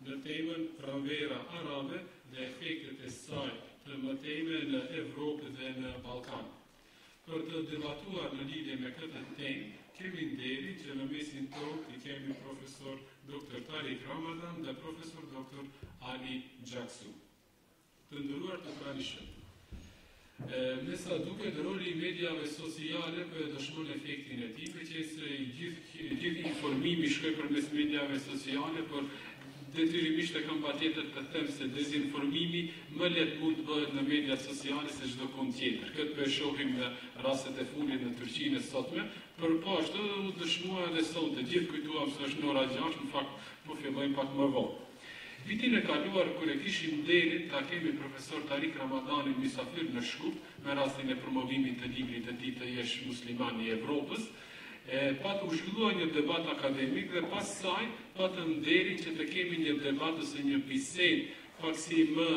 në temën Pranvera Arabe dhe efektet e saj të mëtejme në Europë dhe në Ballkan. Për të debatuar në lidhje me këtë temë, kemi nderin që në mesin tonë i kemi Prof.Dr. Tarik Ramadan dhe Prof.Dr. Caksu. Të nderuar të pranishëm. Me sa duket, roli i mediave sociale për dëshmon efektin e tij, që gjithë informimi shkoj përmes mediave sociale, por detyrimisht e kam patjetër të them se dezinformimi më lehtë mund të bëhet në media sociale se çdo kund tjetër. Këtë po e shohim në rastet e fundit në Turqinë sotme, por po ashtu u dëshmua edhe sonte. Gjithë kujtuam se është në ora 6, në fakt po fillojmë pak më vonë. Vitin e kaluar, kur e kishim nderin, ta kemi profesor Tarik Ramadanin mysafir në Shkup, me rastin e promovimit të librit të tij të Jesh musliman i Evropës, patë u zhvillua një debat akademik dhe pas saj patëm nderin që të kemi një debat ose një bisedë pak si më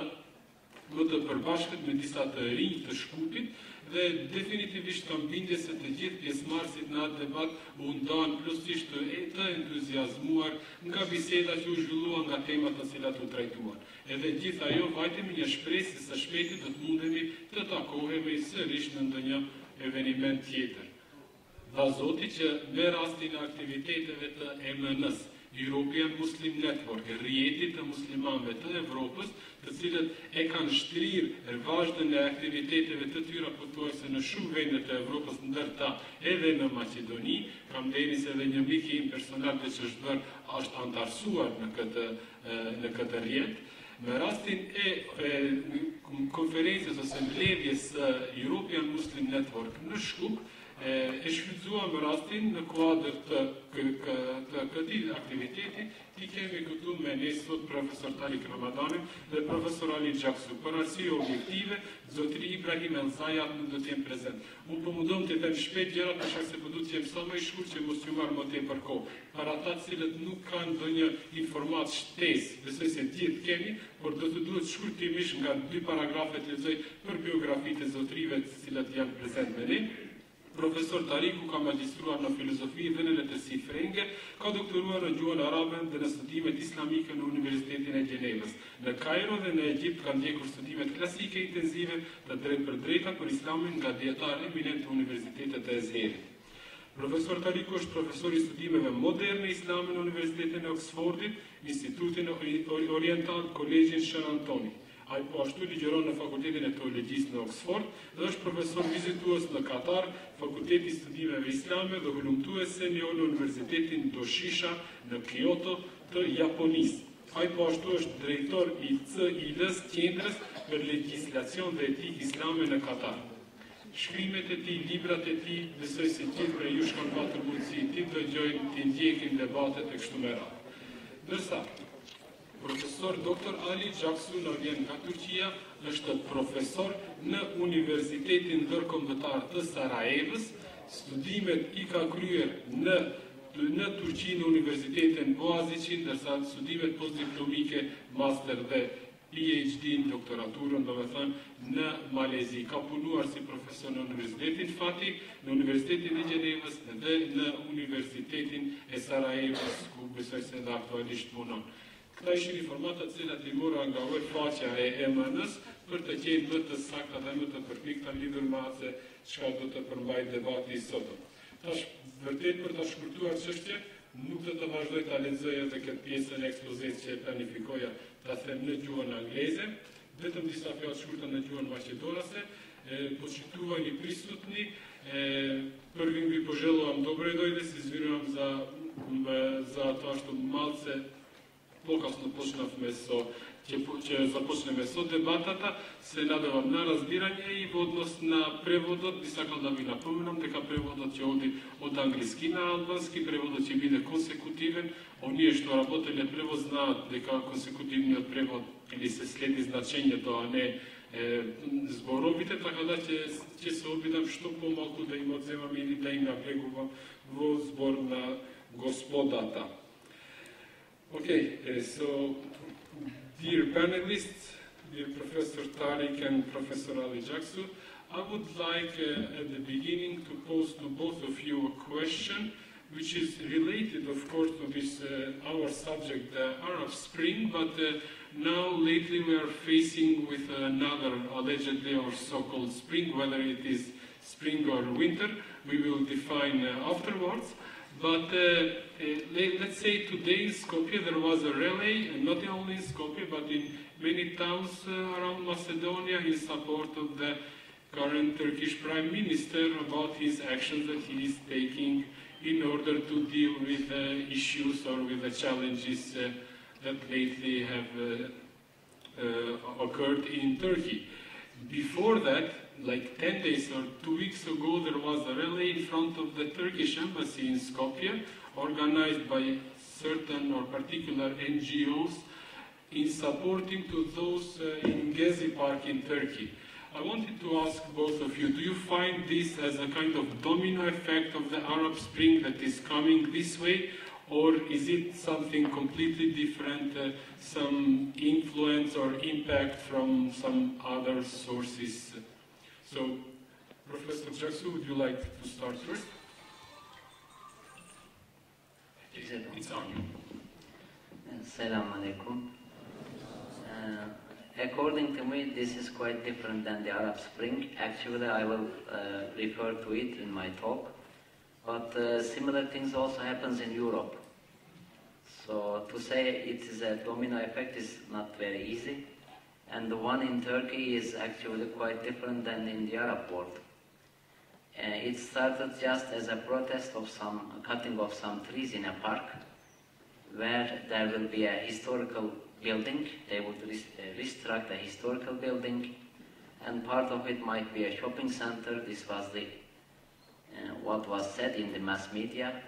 të përbashkët me disa të rinj të Shkupit, dhe definitivisht kam bindje se të gjithë pjesëmarrësit në atë debat u ndanë plotësisht të entuziazmuar nga biseda që u zhvilluan nga temat të cilat u trajtuan. Edhe gjithë ajo vajtemi një shpresë se së shpejti do të mundemi të takohemi sërish në ndonjë eveniment tjetër. Dha Zoti që me rastin e aktiviteteve të EMN-s, European Muslim Network, rrjeti të muslimanëve të Evropës, të cilët e kanë shtrirë vazhdën e aktiviteteve të tyra pothuajse në shumë vende të Evropës, ndërta edhe në Maqedoni. Kam nderin se edhe një mik im personal që është antarësuar në këtë rrjet. Në rastin e konferencës ose mbledhjes së European Muslim Network në Shkup, e shfrytzuam rastin në kuadër të këtij aktiviteti, ti kemi këtu me ne sot profesor Tarik Ramadanin dhe profesor Caksu. Për arsye objektive, zotëri Ibrahim Elzaja nuk do të jenë prezent. Unë po mundom të them shpejt gjërat, për shkak se po duhet të jem sa më i shkurt që mos ju marr më tepër kohë. Për ata të cilët nuk kanë ndonjë informat shtesë, besoj se gjithë kemi, por do të duhet shkurtimisht nga 2 paragrafe të lexoj për biografitë e zotërive të cilat janë prezent me ne. Profesor Tariku ka magjistruar në filozofi dhe në letërsi frenge, ka doktoruar në gjuhën arabe dhe në studimet islamike në Universitetin e Gjenevës. Në Kairo dhe në Egjipt ka ndjekur studimet klasike intenzive të drejt për drejta për islamin nga dietar eminent të Universitetet e Ezherit. Profesor Tariku është profesor i studimeve moderne islame në Universitetin e Oxfordit, Institutin Oriental, Kolegjin Shën Antoni. Ai po ashtu ligjeron në Fakultetin e Teologjisë në Oxford dhe është profesor vizitues në Katar, Fakulteti i Studimeve Islame dhe hulumtues senior në Universitetin Doshisha në Kyoto të Japonisë. Ai po ashtu është drejtor i CIL-s, Qendrës për Legjislacion dhe Etikë Islame në Katar. Shkrimet e tij, librat e tij, besoj se gjithë prej jush kanë pasur mundësi të dëgjojnë, të ndjekin debatet e kështu me radhë. Ndërsa Prof.Dr. Caksu në vjen nga Turqia, është profesor në Universitetin Ndërkombëtar të Sarajevës. Studimet i ka kryer në Turqi në Universitetin Boğaziçi, ndërsa studimet postdiplomike, master dhe PhD në doktoraturën, do me thënë, në Malezi. Ka punuar si profesor në Universitetin Fatih, në Universitetin e Gjenevës dhe në Universitetin e Sarajevës, ku besoj se dhe aktualisht punon. Këta ishin informatat cilat i mora nga webfaqja e EMN-s për të qenë më të sakta dhe më të përpikta lidhur me atë çka do të përmbajë debati i sotëm. Tash vërtet për ta shkurtuar çështjen, nuk do të vazhdoj ta lexoj edhe këtë pjesën e ekspozit që e planifikoja ta them në gjuhën angleze, vetëm disa fjalë shkurta në gjuhën maqedonase. Poczytuwani prisutni, prvi poželujem dobrodošli, izvinjavam za to što malce pokasno počnavme će započneme so debatata, se nadavam na razbiranje i v odnos na prevodot, bi sakal da vi napomenam, дека преводот ќе оди од англиски на албански, преводот ќе биде консекутивен, оние што работеле превод знаат дека консекутивниот превод или се следи значењето, а не зборовите, така да ќе се обидам што помалку да им одземам или да им наблегувам во збор на господата. Okay, so dear panelists, dear Professor Tarik and Professor Caksu, I would like at the beginning to pose to both of you a question which is related, of course, to this our subject, the Arab Spring, but now lately we are facing with another allegedly or so-called spring, whether it is spring or winter, we will define afterwards. But let's say today in Skopje there was a rally, and not only in Skopje, but in many towns around Macedonia in support of the current Turkish Prime Minister about his actions that he is taking in order to deal with issues or with the challenges that lately have occurred in Turkey. Before that, like 10 days or 2 weeks ago, there was a rally in front of the Turkish embassy in Skopje, organized by certain or particular NGOs in supporting to those in Gezi Park in Turkey. I wanted to ask both of you, do you find this as a kind of domino effect of the Arab Spring that is coming this way, or is it something completely different, some influence or impact from some other sources? So, Professor Caksu, would you like to start first? It's on you. Assalamu alaikum. According to me, this is quite different than the Arab Spring. Actually, I will refer to it in my talk. But similar things also happens in Europe. So to say it is a domino effect is not very easy. And the one in Turkey is actually quite different than in the Arab world. It started just as a protest of some cutting of some trees in a park, where there will be a historical building. They would restruct a historical building, and part of it might be a shopping center. This was the what was said in the mass media.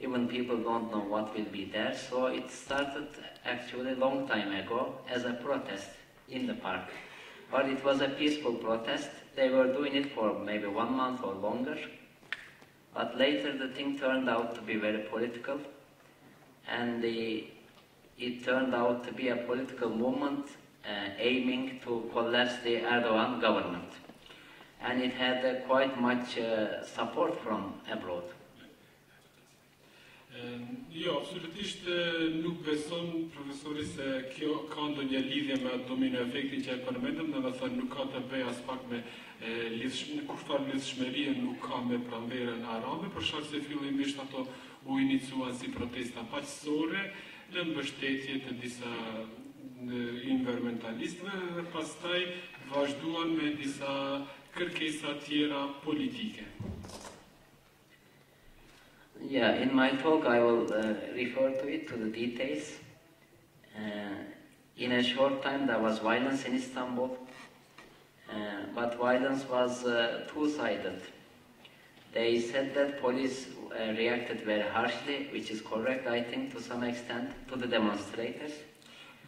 Even people don't know what will be there. So it started actually a long time ago as a protest in the park. But it was a peaceful protest. They were doing it for maybe 1 month or longer. But later the thing turned out to be very political, and it turned out to be a political movement aiming to collapse the Erdogan government. And it had quite much support from abroad. Jo, absolutisht nuk beson profesori se kjo ka ndonjë lidhje me domino efektin që e përmendëm, dhe me thënë nuk ka të bëjë as pak me kurfar lidhshmërie nuk ka me Pranverën Arabe, për shkak se fillimisht ato u iniciuan si protesta paqësore në mbështetje të disa environmentalistëve dhe pastaj vazhduan me disa kërkesa tjera politike. Yeah, in my talk I will refer to it, to the details. In a short time there was violence in Istanbul, but violence was two-sided. They said that police reacted very harshly, which is correct, I think, to some extent, to the demonstrators.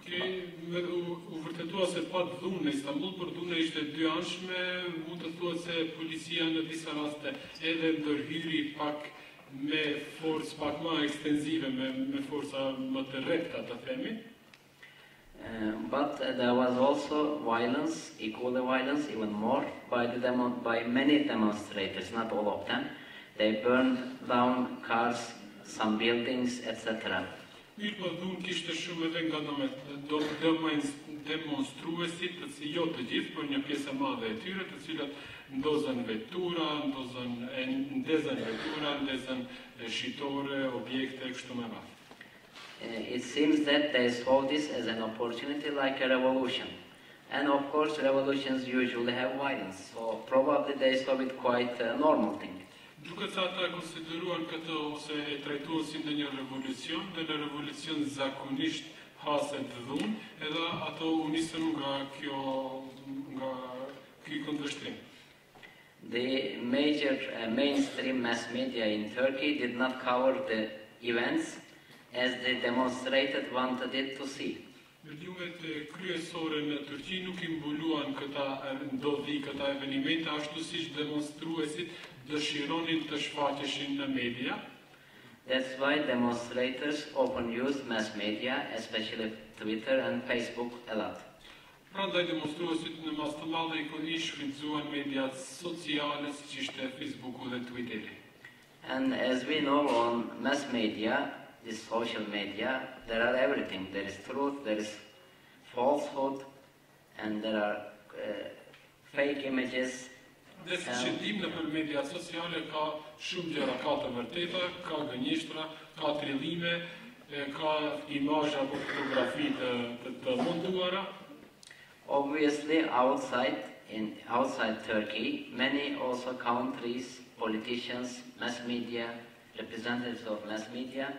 U vërtetua se pa dhunë në Istanbul, për dhunë ishte dyanshme, mund të thuhet se policia në disa raste edhe ndërhyri pak me forcë pak më ekstensive, me forca më të rrepta, të themi. But there was also violence, equal violence, even more, by many demonstrators, not all of them. They burned down cars, some buildings, etc. Mirë po dhunë kishte shumë edhe nga demonstruesit, jo të gjithë, por një pjesë e madhe e tyre, të cilat ndezën vetura, ndezën shitore, objekte, kështu me radhë. It seems that they saw this as an opportunity, like a revolution. And of course, revolutions usually have violence, so probably they saw it quite a normal thing. Duket se ata konsideruan këtë ose e trajtuan si ndonjë revolucion, dhe në revolucion zakonisht haset dhunë, edhe ato u nisën nga ky kundërshtim. The major mainstream mass media in Turkey did not cover the events as the demonstrators wanted it to see. Mediumet kryesore në Turqi nuk I mbuluan këta ndodhi, këta evenimente ashtu siç demonstruesit dëshironin të shfaqeshin në media. That's why demonstrators often used mass media, especially Twitter and Facebook, a lot. Prandaj demonstruesit në mas të madhe I shfrytzuan mediat sociale, siç ishte Facebooku dhe Twitteri. And as we know on mass media, this social media, there are everything. There is truth, there is falsehood, and there are fake images. Dhe si që dim në për media sociale ka shumë gjëra, ka të vërteta, ka gënjeshtra, ka trillime, ka imazhe apo fotografi të montuara. Obviously, outside Turkey, many also countries, politicians, mass media, representatives of mass media,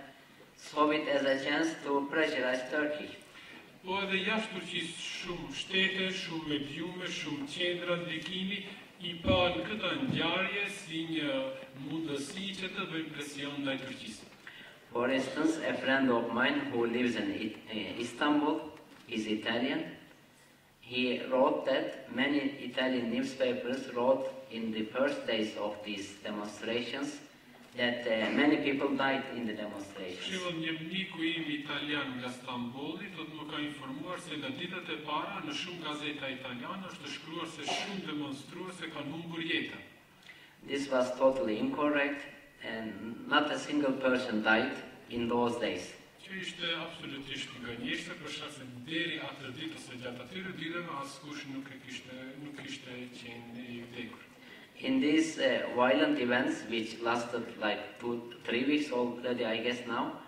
saw it as a chance to pressurize Turkey. Po edhe jashtë Turqisë shumë shtete, shumë mediume, shumë qendra ndikimi I pa në këtë ngjarje si një mundësi që të bëjmë presion ndaj Turqisë. For instance, a friend of mine who lives in Istanbul is Italian. He wrote that many Italian newspapers wrote in the first days of these demonstrations that many people died in the demonstrations. Shembull, një miku im italian nga Stambolli do të më ka informuar se në ditët e para në shumë gazeta italiane është shkruar se shumë demonstruese kanë humbur jetën. This was totally incorrect and not a single person died in those days. Që ishte absolutisht gënjeshtër për shkak se deri atë ditë ose gjatë atyre ditëve askush nuk kishte qenë I vdekur. In these violent events, which lasted like 2-3 weeks already, I guess now,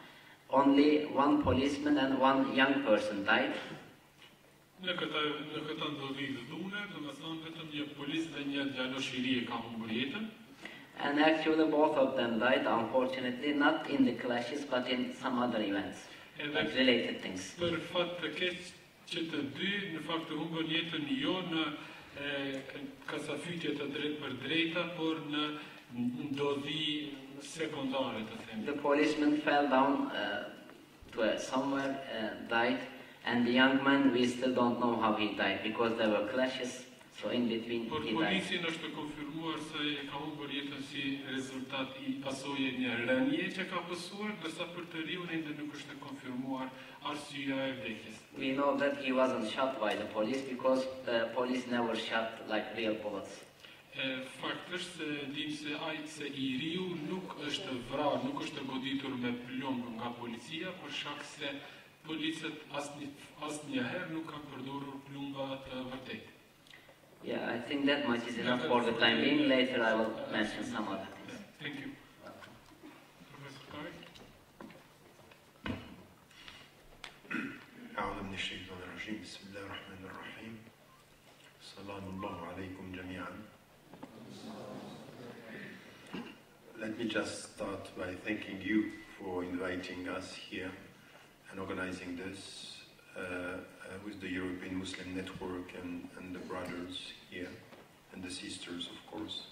only one policeman and one young person died. Në këta ndodhi të dhune, domethënë vetëm një polis dhe një djalosh I ri e ka humbur jetën. And actually both of them died, unfortunately, not in the clashes, but in some other events, like related things. Për fat të keq që të dy, në fakt të humbën jetën jo në kasafytje të drejt për drejta, por në ndodhi sekundare të themi. The policeman fell down to somewhere, died, and the young man, we still don't know how he died, because there were clashes, so in between Por he died. polici është konfirmuar se ka humbur jetën si rezultat I pasojë një rënje që ka pësuar, ndërsa për të riun ende nuk është konfirmuar arsyeja e vdekjes. We know that he wasn't shot by the police because the police never shot like real bullets. Fakt është se dim se ai se I riu nuk është vrarë, nuk është goditur me plomb nga policia për shkak se policët asnjëherë nuk kanë përdorur plumba të vërtetë. Yeah, I think that much is enough for the time being. Later I will mention some other things. Thank you. Professor Tarik? أعوذ من الشيطان الرجيم بسم الله الرحمن الرحيم سلام الله عليكم جميعا. Let me just start by thanking you for inviting us here and organizing this with the European Muslim Network and the brothers here and the sisters of course.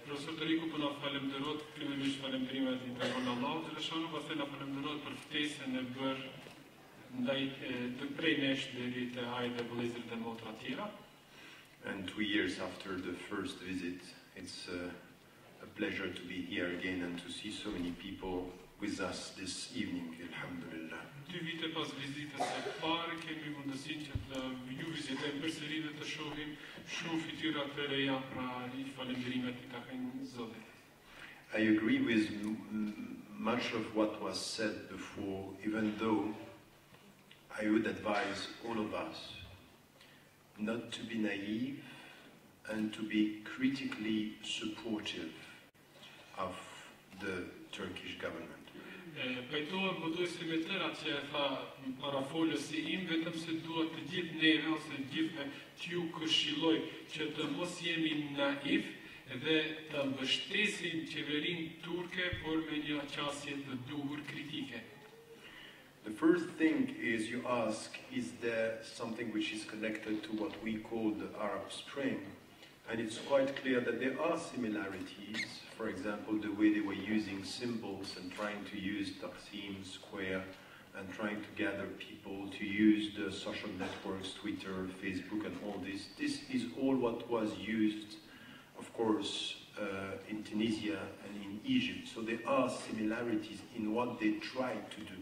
Profesor Tariku po na falenderoj, fillimisht falenderimet I takon Allahut dhe shano pastaj na falenderoj për ftesën e bërë ndaj të prej nesh deri te ai dhe vëllezërit e motra tjera. And 2 years after the first visit, it's a pleasure to be here again and to see so many people with us this evening, alhamdulillah. 2 vite pas vizitës së parë kemi mundësinë që të ju vizitojmë përsëri dhe të shohim shumë fytyra të reja, pra I falenderimet I takojnë Zotit. I agree with much of what was said before, even though I would advise all of us not to be naive and to be critically supportive of the Turkish government. Pajtohem përdojse me tëra që e tha parafolës im, vetëm se duhet të gjithë neve ose gjithë t'ju këshilloj që të mos jemi naiv dhe të mbështesim qeverinë turke, por me një qasje të duhur kritike. The first thing is you ask, is there something which is connected to what we call the Arab Spring? And it's quite clear that there are similarities. For example, the way they were using symbols and trying to use Taksim Square and trying to gather people to use the social networks, Twitter, Facebook and all this. This is all what was used, of course, in Tunisia and in Egypt. So there are similarities in what they tried to do.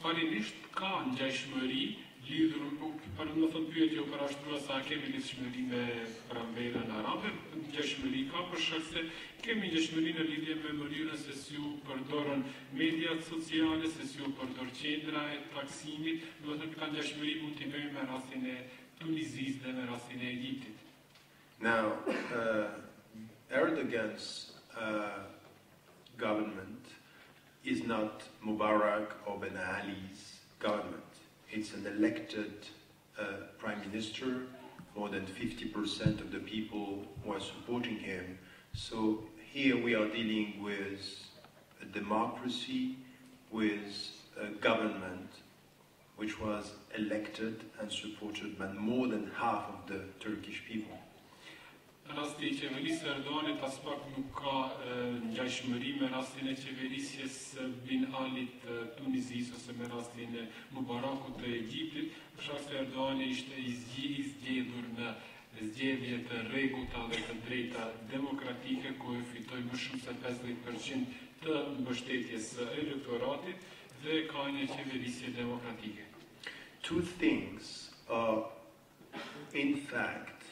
Parimisht ka ngjashmëri lidhur për më thënë pyetje u parashtrua sa kemi lidhshmëri me Pranverën Arabe, ngjashmëri ka për shkak se kemi ngjashmëri në lidhje me mënyrën se si u përdorën mediat sociale, se si u përdor qendra e taksimit, do të thotë ka ngjashmëri mund t'i bëjmë me rastin e Tunizisë dhe me rastin e Egjiptit. Now, Erdogan's government is not Mubarak or Ben Ali's government. It's an elected prime minister. More than 50% of the people who are supporting him. So here we are dealing with a democracy, with a government which was elected and supported by more than half of the Turkish people. Rasti I qeverisë Erdoganit as pak nuk ka ngjashmëri me rastin e qeverisjes Bin Alit Tunizisë ose me rastin e Mubarakut të Egjiptit, për shkak se Erdogani ishte I zgjedhur në zgjedhje të rregullta dhe të drejta demokratike, ku e fitoi më shumë se 50% të mbështetjes së elektoratit dhe ka një qeverisje demokratike. Two things are, in fact,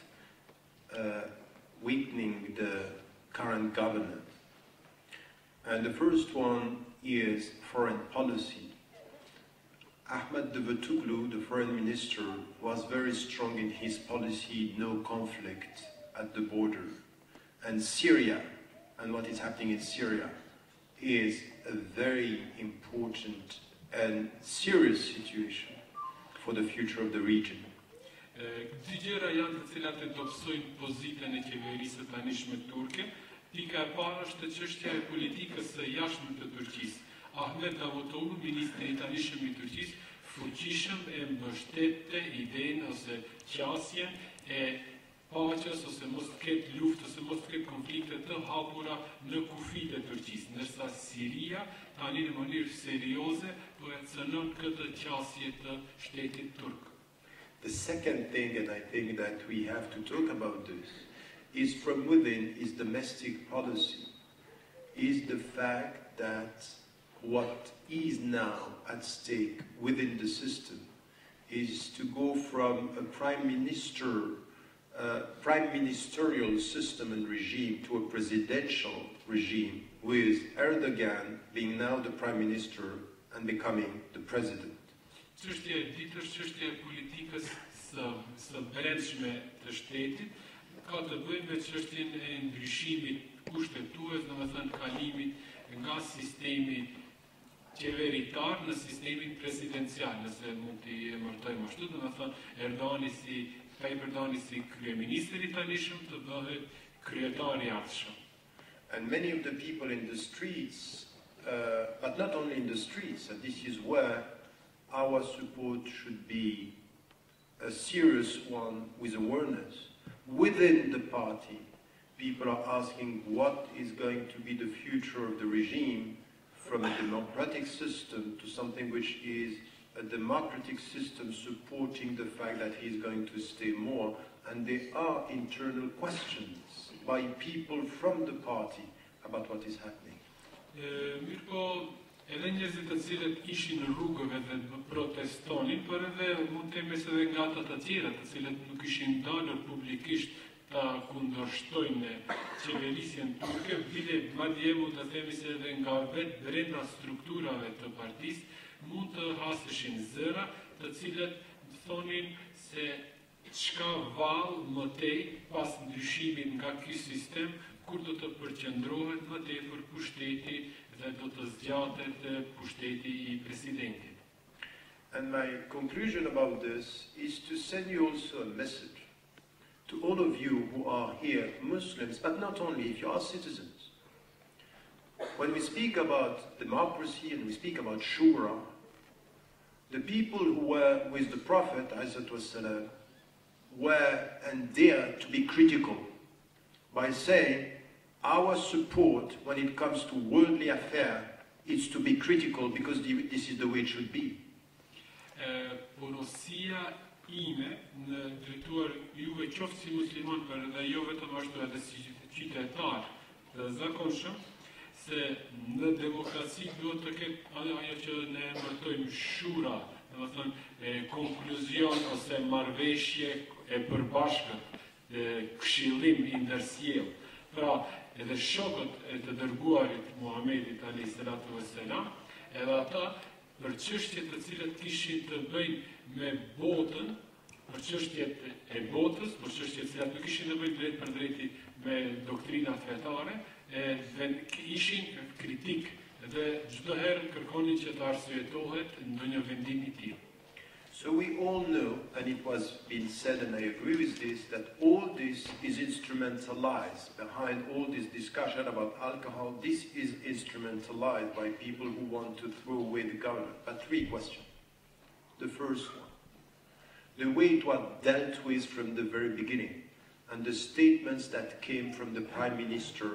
weakening the current government. And the first one is foreign policy. Ahmed Davutoglu, the foreign minister, was very strong in his policy, no conflict at the border. And Syria, and what is happening in Syria, is a very important and serious situation for the future of the region. Dy gjëra janë të cilat e dobësojnë pozitën e qeverisë së tanishme turke. Pika e parë është çështja e politikës së jashtme të Turqisë. Ahmed Davutoglu, ministri I tanishëm I Turqisë, fuqishëm e mbështette idenë ose qasjen e paqes ose mos të ketë luftë ose mos të ketë konflikte të hapura në kufijtë e Turqisë, ndërsa Siria tani në mënyrë serioze po e cënon këtë qasje të shtetit turk. The second thing, and I think that we have to talk about this, is from within, is domestic policy, is the fact that what is now at stake within the system is to go from a prime ministerial system and regime to a presidential regime, with Erdogan being now the prime minister and becoming the president. Çështja e dytë është çështja e politikës së brendshme të shtetit, ka të bëjë me çështjen e ndryshimit kushtetues, domethënë kalimit nga sistemi qeveritar në sistemin presidencial, nëse mund t'i emërtojmë ashtu, domethënë Erdogani si kryeministri I tanishëm të bëhet kryetari I ardhshëm. And many of the people in the streets, but not only in the streets, and this is where our support should be a serious one with awareness. Within the party, people are asking what is going to be the future of the regime from a democratic system to something which is a democratic system supporting the fact that he is going to stay more. And there are internal questions by people from the party about what is happening. Edhe njerëzit të cilët ishin në rrugëve dhe protestonin, por edhe mund të themi se edhe nga ata të tjerë të cilët nuk ishin dalur publikisht ta kundërshtojnë qeverisjen turke, bile madje mund të themi se edhe nga vetë brenda strukturave të partisë mund të haseshin zëra, të cilët thonin se çka vallë më tej pas ndryshimit nga ky sistem, kur do të përqendrohet më tepër pushteti dhe do të zgjatet pushteti I presidentit. And my conclusion about this is to send you also a message to all of you who are here, Muslims, but not only, if you are citizens. When we speak about democracy and we speak about shura, the people who were with the Prophet ﷺ were and dared to be critical by saying, our support when it comes to worldly affairs is to be critical because this is the way it should be. Porosia ime në drejtuar juve qoftë si musliman për dhe jo vetëm ashtu edhe si qytetar të zakonshëm, se në demokraci duhet të ketë ajo që ne emërtojmë shura, konkluzion ose marrëveshje e përbashkët, këshillim i ndërsjellë. Pra, edhe shokët e të dërguarit Muhamedit alayhis salatu wassalam, edhe ata për çështjet të cilat kishin të bëjnë me botën, për çështjet e botës, për çështjet që nuk kishin të bëjnë drejt për drejti me doktrinat fetare, dhe ishin kritik dhe çdo herë kërkonin që të arsyetohet ndonjë vendim i tillë. So we all know, and it was been said, and I agree with this, that all this is instrumentalized behind all this discussion about alcohol. This is instrumentalized by people who want to throw away the government. But three questions. The first one, the way it was dealt with from the very beginning, and the statements that came from the Prime Minister,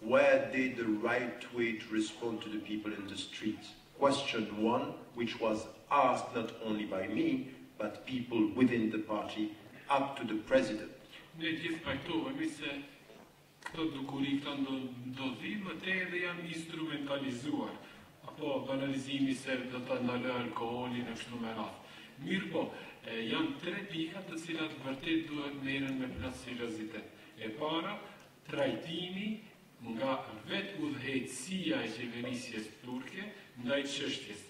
were they the right way to respond to the people in the streets? Question one, which was asked not only by me, but people within the party, up to the president. Ne gjithë pajtohemi se këto dukuri, këto ndodhime të edhe janë instrumentalizuar, apo banalizimi se do të ndaloj alkoolin e kështu me radhë. Mirë po, janë tre pika të cilat vërtet duhet merren me plot seriozitet. E para, trajtimi nga vetë udhëheqësia e qeverisjes turke ndaj çështjes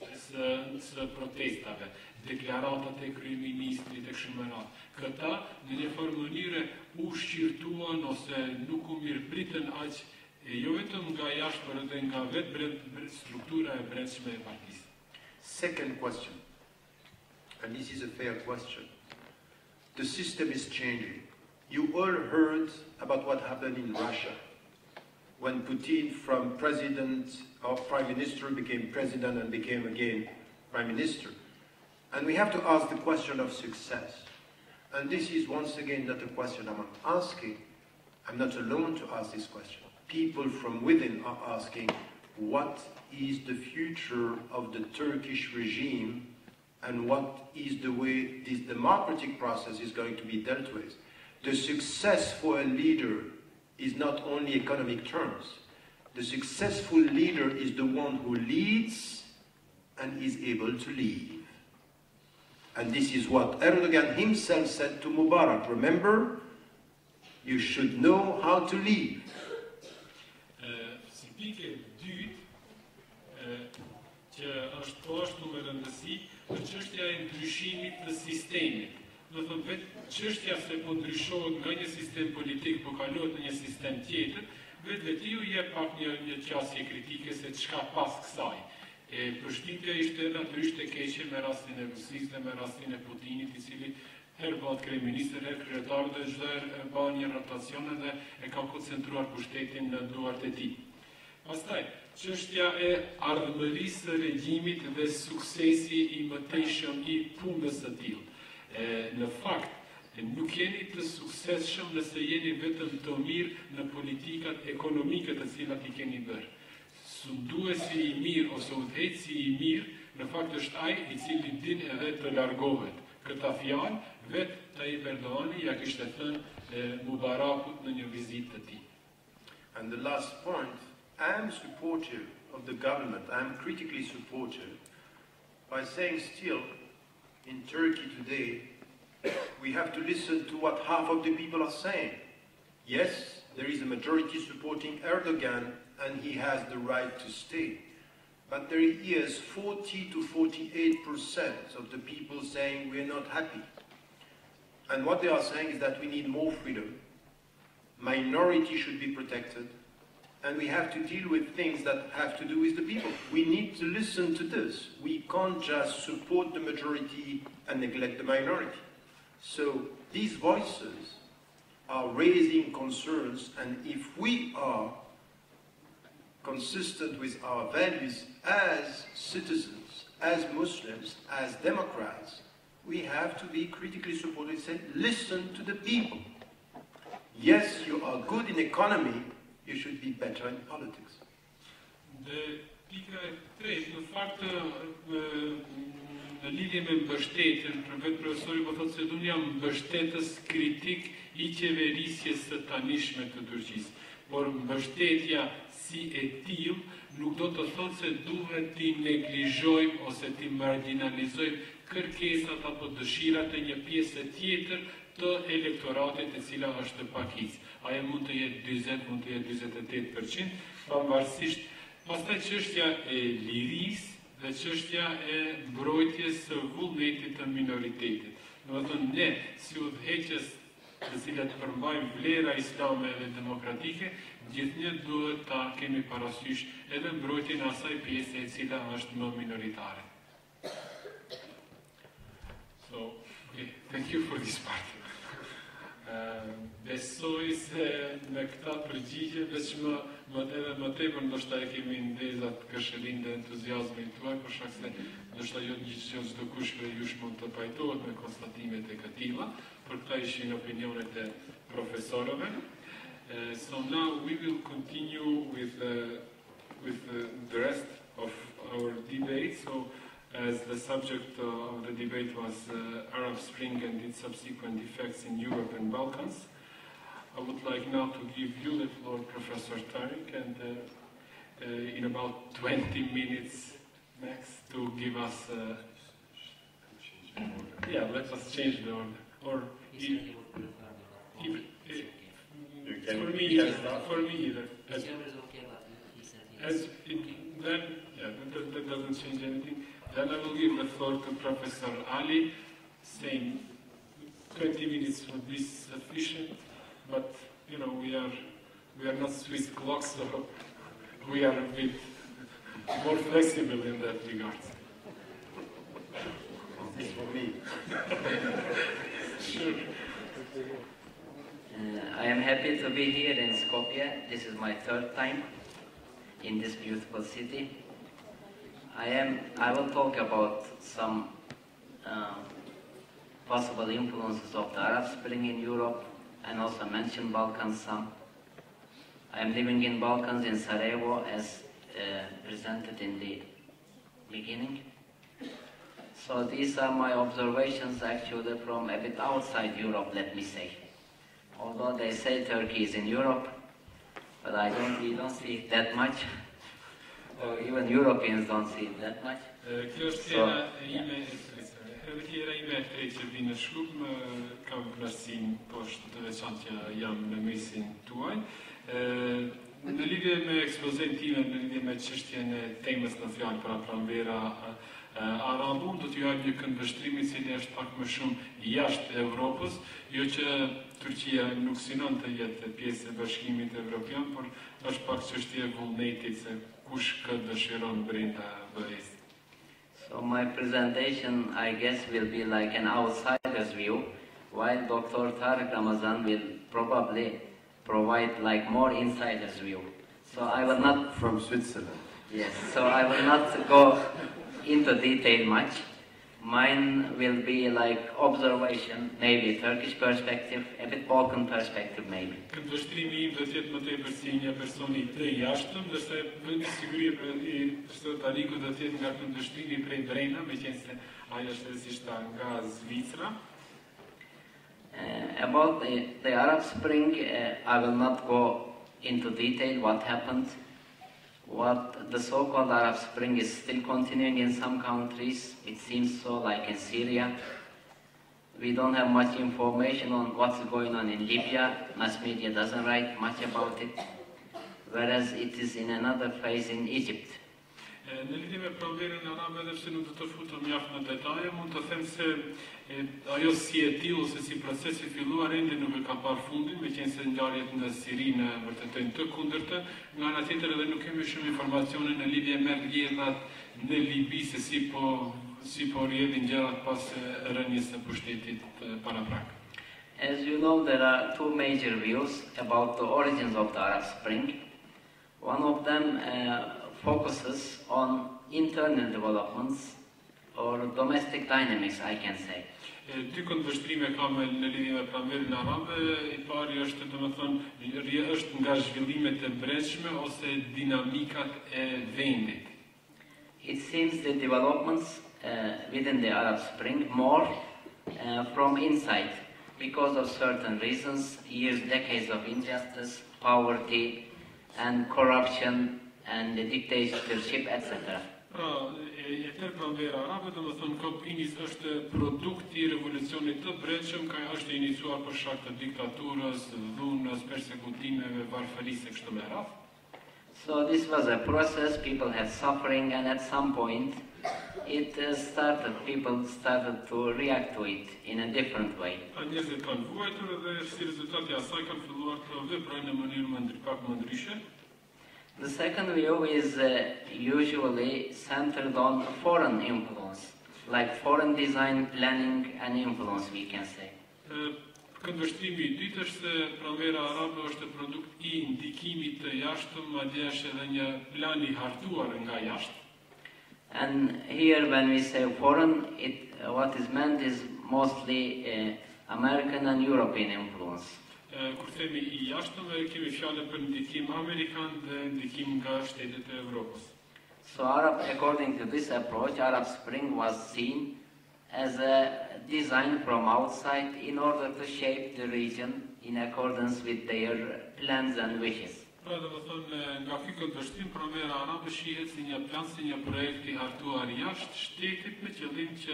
së protestave, deklaratat e kryeministrit e kështu me radhë. Këta në një farë mënyre u shqirtuan ose nuk u mirëpritën aq jo vetëm nga jashtë, por edhe nga vetë struktura e brendshme e partisë. Second question, and this is a fair question. The system is changing. You all heard about what happened in Russia, when Putin from president or prime minister became president and became again prime minister. And we have to ask the question of success. And this is once again not a question I'm asking. I'm not alone to ask this question. People from within are asking, what is the future of the Turkish regime and what is the way this democratic process is going to be dealt with? The success for a leader is not only economic terms. The successful leader is the one who leads and is able to lead. And this is what Erdogan himself said to Mubarak. Remember, you should know how to lead. Si pike dytë, që është po ashtu me rëndësi, për çështja e ndryshimit të sistemit. Do të vetë çështja se po ndryshohet nga një sistem politik, po kalohet në një sistem tjetër, vetë ju jep pak një qasje kritike se çka pas kësaj. Përshtypja ishte natyrisht e keqe me rastin e Rusisë dhe me rastin e Putinit, i cili herë bëhet kryeminist, herë kryetar dhe çdo herë bën një rotacion dhe e ka koncentruar pushtetin në duart e tij. Pastaj, çështja e ardhmërisë së regjimit dhe suksesi i mëtejshëm i punës së tillë. Në fakt, nuk jeni të suksesshëm nëse jeni vetëm të mirë në politikat ekonomike të cilat i keni bërë. Sunduesi i mirë ose udhëheqësi i mirë, në fakt është ai i cili din edhe të largohet. Këta fjalë vetë Tayyip Erdoğani ja kishte thënë Mubarakut në një vizitë të tij. And the last point, I am supportive of the government. I am critically supportive by saying still, in Turkey today, we have to listen to what half of the people are saying. Yes, there is a majority supporting Erdogan, and he has the right to stay. But there is 40 to 48% of the people saying we are not happy. And what they are saying is that we need more freedom, minority should be protected, and we have to deal with things that have to do with the people. We need to listen to this. We can't just support the majority and neglect the minority. So these voices are raising concerns, and if we are consistent with our values as citizens, as Muslims, as Democrats, we have to be critically supportive and say, listen to the people. Yes, you are good in economy, you should be better in politics. Dhe pika e tretë, në fakt, në lidhje me mbështetjen, për vetë profesori po thotë se unë jam mbështetës kritik i qeverisjes së tanishme të Turqisë. por mbështetja si e tillë nuk do të thotë se duhet t'i neglizhojmë ose t'i marginalizojmë kërkesat apo dëshirat e një pjesë tjetër të elektoratit e cila është pakicë. Ajo mund të jetë 40, mund të jetë 48%, pavarësisht. Pastaj çështja e lirisë dhe çështja e mbrojtjes së vullnetit të minoritetit. Domethënë ne, si udhëheqës të cilat përmbajnë vlera islame dhe demokratike, gjithnjë duhet ta kemi parasysh edhe mbrojtjen e asaj pjese e cila është më minoritare. So, okay, thank you for this part. Besoj se me këta përgjigje, veç më tepër ndoshta e kemi ndezat këshillin dhe entuziazmin tuaj, për shkak se ndoshta jo çdo kush prej jush mund të pajtohet me konstatimet e këtilla, për këta ishin opinionet e profesorëve. So now we will continue with the rest of our debate. So, as the subject of the debate was Arab Spring and its subsequent effects in Europe and Balkans, I would like now to give you the floor, Professor Tarik, and in about 20 minutes max to give us... yeah, let us change the order. Or for me either. Then, yeah, that doesn't change anything. Then I will give the floor to Professor Ali, saying 20 minutes would be sufficient, but you know we are not Swiss clocks, so we are a bit more flexible in that regard. This is for me. Sure. I am happy to be here in Skopje. This is my third time in this beautiful city. I will talk about some possible influences of the Arab Spring in Europe and also mention Balkans some. I am living in Balkans in Sarajevo as presented in the beginning. So these are my observations actually from a bit outside Europe, let me say. Although they say Turkey is in Europe, but we don't see it that much. Or even Europeans don't see it that much. Kjo është era ime e tretë që vi në Shkup, më kam kënaqësinë poshtë të veçantë që jam në mesin tuaj. Në lidhje me ekspozën time, në lidhje me çështjen e temës në fjalë pra Pranvera Arabe, do t'ju jap një këndvështrim i cili është pak më shumë jashtë Evropës, jo që Turqia nuk synon të jetë pjesë e Bashkimit Evropian, por është pak çështje e vullnetit se kush këtë dëshiron brenda BE-s. So my presentation, I guess, will be like an outsider's view, while Dr. Tarik Ramadan will probably provide like more insider's view. So I will not... From Switzerland. Yes, so I will not go into detail much. Mine will be like observation, maybe Turkish perspective, a bit Balkan perspective maybe. Këndvështrimi im do të jetë më tepër si një personi të jashtëm, ndërsa sigurie për Tariku do të jetë nga këndvështrimi prej brenda, meqense ai është thjesht nga Zvicra. About the Arab Spring, I will not go into detail what happened. What the so-called Arab Spring is still continuing in some countries. It seems so, like in Syria. We don't have much information on what's going on in Libya. Mass media doesn't write much about it. Whereas it is in another phase in Egypt. Në lidhje me Pranverën Arabe, edhe pse nuk do të futem mjaft në detaje, mund të them se ajo si e tillë ose si procesi filluar ende nuk e ka parë fundin, meqense ngjarjet në Siri në vërtetojnë të kundërtën. Nga ana tjetër edhe nuk kemi shumë informacione në lidhje me rrjedhat në Libi se si po rrjedhin gjërat pas rënies së pushtetit paraprak. As you know, there are two major views about the origins of the Arab Spring. One of them focuses on internal developments or domestic dynamics, I can say. Dy këndvështrime kam në lidhje me Pranverën Arabe. I pari është, domethënë, është nga zhvillimet e brendshme ose dinamikat e vendit. It seems the developments within the Arab Spring more from inside. because of certain reasons, years, decades of injustice, poverty, and corruption, and the dictatorship, etc. Pranvera Arabe, domethënë Kopinis është produkti I revolucionit të brendshëm, ka është iniciuar për shkak të diktaturës, dhunës, persekutimeve, varfërisë e kështu me radhë. So this was a process, people had suffering, and at some point people started to react to it in a different way. Njerëzit kanë vuajtur dhe si rezultat I asaj kanë filluar të veprojnë në mënyrë pak më ndryshe. The second view is usually centered on foreign influence, like foreign design, planning, and influence, we can say. Këndvështrimi I dytë është se Pranvera Arabe është produkt I ndikimit të jashtëm, madje është edhe një plan I hartuar nga jashtë. And here when we say foreign, what is meant is mostly American and European influence. Kur themi I jashtëm, kemi fjalën për ndikim amerikan dhe ndikim nga shtetet e Evropës. So according to this approach, Arab Spring was seen as a design from outside in order to shape the region in accordance with their plans and wishes. Pra dhe më thonë, nga ky këndvështrim, Pranvera Arabe shihet si një plan, si një projekt I hartuar jashtë shtetit me qëllim që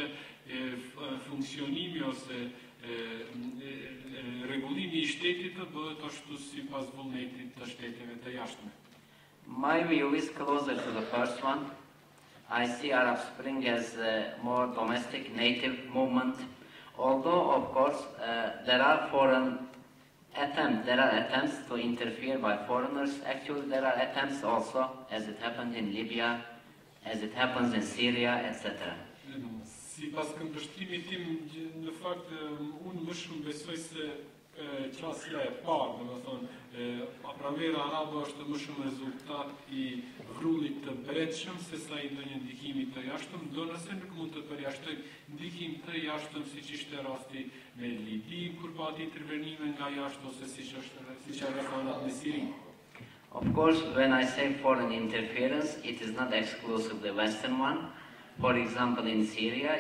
funksionimi ose rregullimi I shtetit të bëhet ashtu sipas vullnetit të shteteve të jashtme. My view is closer to the first one. I see Arab Spring as a more domestic, native movement, although of course there are attempts to interfere by foreigners. Actually there are attempts also, as it happened in Libya, as it happens in Syria, etc. Sipas këndvështrimit tim, në fakt unë më shumë besoj se qasja e parë, domethënë Pranvera Arabe është më shumë rezultat I vrullit të brendshëm sesa I ndonjë ndikimi të jashtëm, do nëse nuk mund të përjashtojmë ndikim të jashtëm siç ishte rasti me Libi kur pati intervenime nga jashtë ose siç rrethana me Sirinë. Of course, when I say foreign interference, it is not exclusively Western one. For example, in Syria,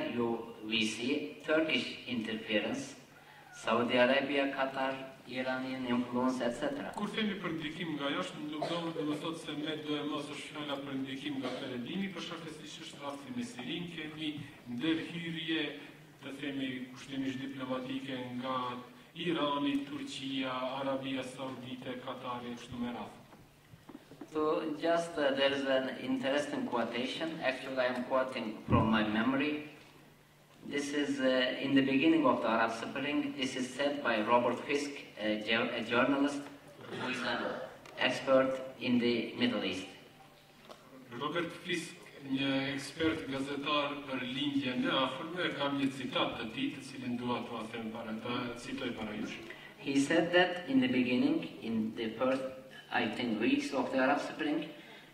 we see Turkish interference, Saudi Arabia, Qatar, Iranian influence, etc. Kur themi për ndikim nga jashtë, nuk do të thotë se ne do e mos është fjala për ndikim nga perëndimi, për shkak se siç është rasti me Sirinë, kemi ndërhyrje, të themi kushtimisht diplomatike nga Irani, Turqia, Arabia Saudite, Katari, kështu me radhë. So there is an interesting quotation. Actually, I am quoting from my memory. This is in the beginning of the Arab Spring. This is said by Robert Fisk, a journalist who is an expert in the Middle East. Robert Fisk, një ekspert gazetar për lindjen e afërme, kam një citat të tij, të cilin dua t'ua them citoj para jush. He said that in the beginning, in the first, I think, weeks of the Arab Spring,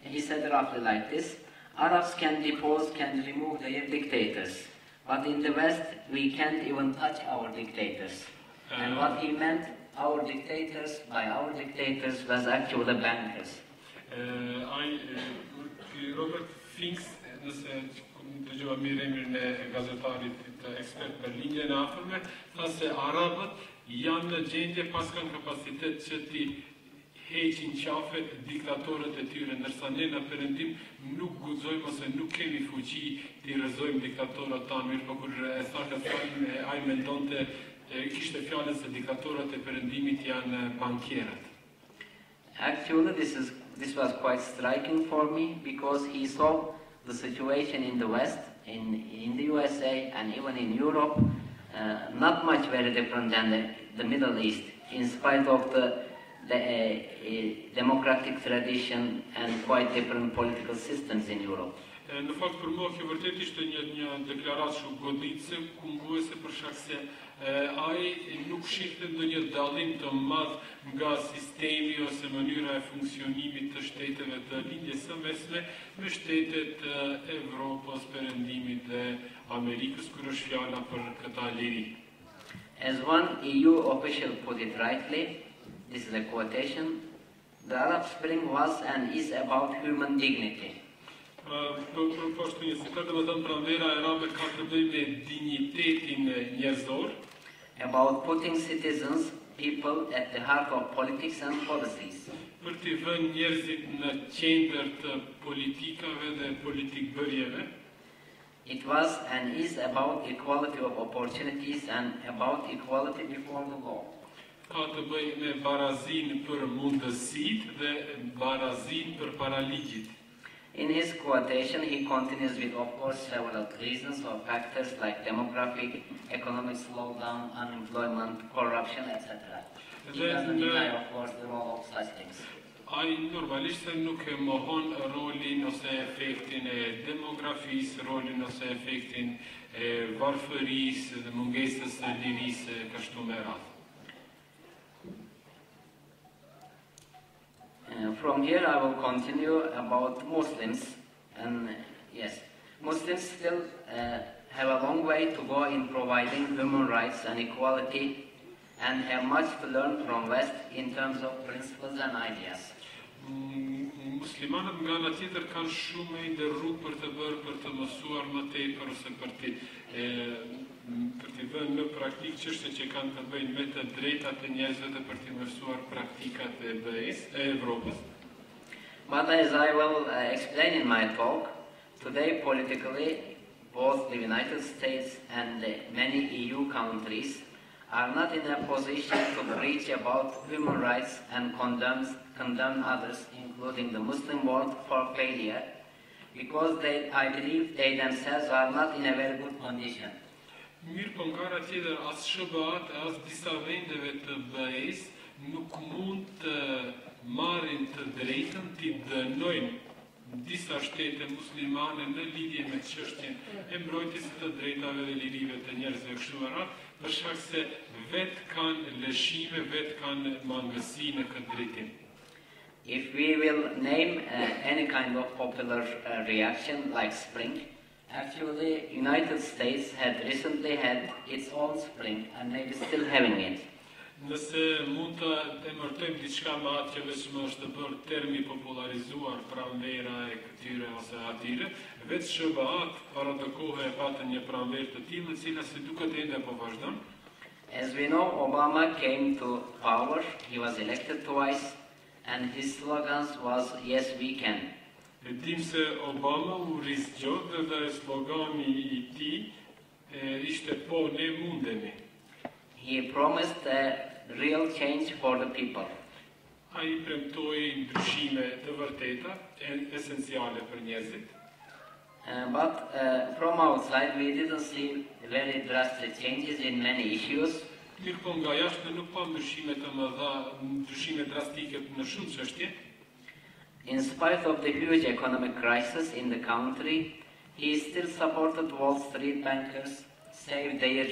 he said roughly like this: Arabs can depose, can remove their dictators, but in the West we can't even touch our dictators. And what he meant, our dictators, by our dictators, was actually bankers. Robert Fisk, nëse dëgjova mirë emrin e gazetarit të ekspert për lindjen e afërme, tha se arabët janë në gjendje pas kanë kapacitet që ti heqin qafet diktatorët e tyre, ndërsa ne në perëndim nuk guxojmë ose nuk kemi fuqi t'i rrezojmë diktatorët tanë, mirë po kur e tha këtë fjalë, ai mendonte kishte fjalën se diktatorët e perëndimit janë bankierët. Actually, this was quite striking for me because he saw the situation in the West, in the USA, and even in Europe, not much very different than the Middle East, in spite of the democratic tradition and quite different political systems in Europe. Në fakt për mua kjo vërtet ishte një deklaratë shumë goditëse, kunguese për shkak se ai nuk shihte ndonjë dallim të madh nga sistemi ose mënyra e funksionimit të shteteve të lindjes së mesme me shtetet e Evropës, Perëndimit dhe Amerikës kur është fjala për këtë liri. As one EU official put it rightly, this is a quotation, the Arab Spring was and is about human dignity. Poshtë një citat, dhe më thënë Pranvera Arabe ka të bëjë me dignitetin njerëzor. about putting citizens, people at the heart of politics and policies. Për t'i vënë njerëzit në qendër të politikave dhe politikbërjeve. It was and is about equality of opportunities and about equality before the law. Ka të bëjë me barazinë për mundësitë dhe barazinë për paraligjit. In his quotation, he continues with, of course, several reasons or factors like demographic, economic slowdown, unemployment, corruption, etc. He doesn't deny, of course, the role of such things. Ai normalisht se nuk e mohon rolin ose efektin e demografisë, rolin ose efektin e varfërisë dhe mungesës së lirisë kështu me radhë. From here I will continue about Muslims, and yes, Muslims still have a long way to go in providing human rights and equality and have much to learn from West in terms of principles and ideas. Muslimanët nga ana tjetër kanë shumë e ndërruar për të bërë, për të mësuar më tepër ose për t'i vënë në praktikë çështje që kanë të bëjnë me të drejtat e njerëzve dhe për t'i mësuar praktikat e Evropës. But as I will explain in my talk, today politically both the United States and many EU countries are not in a position to preach about human rights and condemn others, including the Muslim world, for failure, because I believe they themselves are not in a very good condition. Mirë, po nga ana tjetër as SBA-t, as disa vendeve të BE-s nuk mund të marrin të drejtën t'i dënojnë disa shtete muslimane në lidhje me çështjen e mbrojtjes së të drejtave dhe lirive të njerëzve kështu me radhë, për shkak se vetë kanë lëshime, vetë kanë mangësi në këtë drejtim. If we will name any kind of popular reaction like spring, actually United States had recently had its own spring and maybe still having it. Nëse mund të emërtojmë diçka me atë që vetëm është bërë termi popularizuar pranvera e këtyre ose atyre, vetë SBA-t para të kohë e patën një pranverë të tillë, e cila si duket ende po vazhdon. As we know, Obama came to power, he was elected twice, and his slogans was "Yes, we can." E dim se Obama u rizgjot dhe slogani I tij ishte po ne mundemi. He promised a real change for the people. Ai premtoi ndryshime të vërteta, esenciale për njerëzit. But from outside we didn't see very drastic changes in many issues. Mirë, po nga jashtë nuk pa ndryshime të mëdha, ndryshime drastike në shumë çështje. In spite of the huge economic crisis in the country, he still supported Wall Street bankers, saved their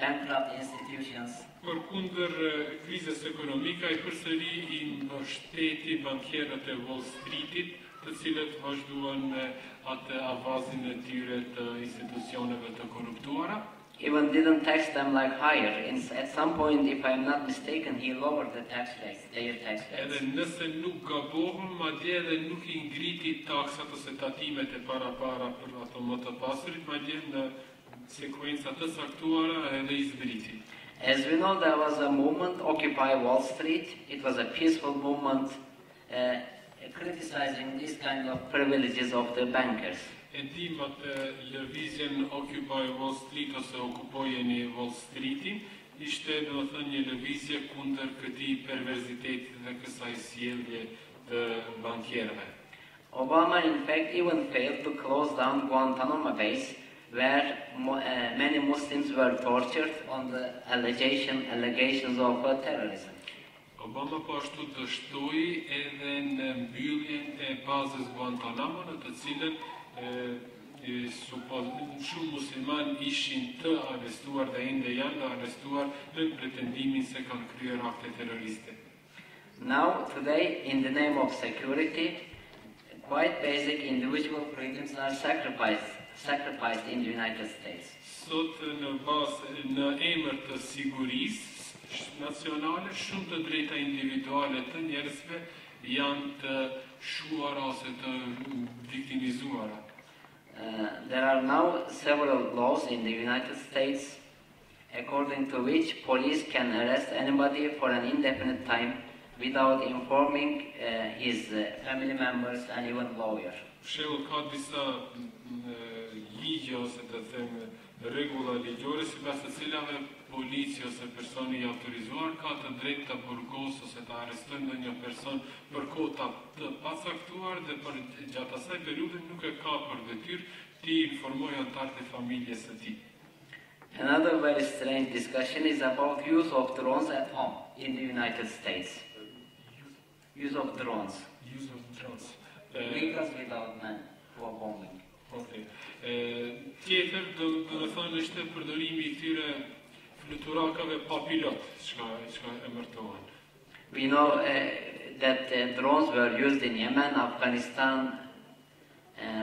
bankrupt institutions. Përkundër krizës ekonomike, ai përsëri I mbështeti bankierët e Wall Streetit, të cilët vazhduan atë avazin e tyre të institucioneve të korruptuara. Even didn't tax them like higher. At some point, if I'm not mistaken, he lowered the tax rates, their tax rates. Edhe nëse nuk gabohem, madje edhe nuk I ngriti taksat ose tatimet e para për ato më të pasurit, madje në sekuenca të saktuara edhe I zbriti. As we know, there was a movement, Occupy Wall Street. It was a peaceful movement criticizing this kind of privileges of the bankers. E dim atë lëvizjen Occupy Wall Street ose okupojeni Wall Streetin, ishte domethënë një lëvizje kundër këtij perverziteti dhe kësaj sjellje të bankierëve. Obama, in fact, even failed to close down Guantanamo base, where many Muslims were tortured on the allegations of terrorism. Obama po ashtu dështoi edhe në mbylljen e bazës Guantanamo, në të cilën shumë musliman ishin të arrestuar dhe ende janë të arrestuar në pretendimin se kanë kryer akte terroriste. Now, today, in the name of security, quite basic individual freedoms are sacrificed in the United States. Sot në emër të sigurisë nacionale, shumë të drejta individuale të njerëzve janë të shuara ose të viktimizuara. There are now several laws in the United States according to which police can arrest anybody for an indefinite time without informing his family members and even lawyer. Shembull ka disa ligje ose të them rregulla ligjore sipas të cilave policia ose personi i autorizuar ka të drejtë të burgosë ose të arrestojë ndonjë person për kohë të pacaktuar dhe për gjatë asaj periudhe nuk e ka për detyrë të informojë anëtarët e familjes së tij. Another very strange discussion is about use of drones at home in the United States. Use of drones. Use of drones. Vehicles without men for bombing. Okay. Tjetër do të thonë është përdorimi I këtyre fluturakave pa pilot, çka emërtohen. We know that drones were used in Yemen, Afghanistan,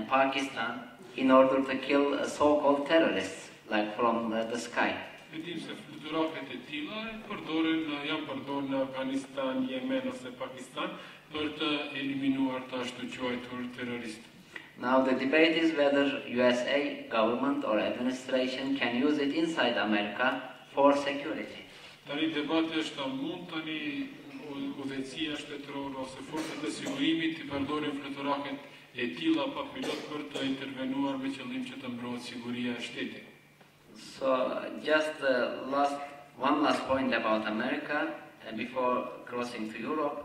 Pakistan in order to kill so-called terrorists, like from the sky. Vedim se fluturaket e tilla janë përdorur në Afganistan, Yemen ose Pakistan për të eliminuar të ashtu quajtur terroristë. Now the debate is whether USA government or administration can use it inside America for security. Tani debati është a mund tani udhëheqësia shtetërore ose forcat e sigurimit të përdorin fluturaket e tilla pa pilot për të intervenuar me qëllim që të mbrohet siguria e shtetit. So just one last point about America before crossing to Europe.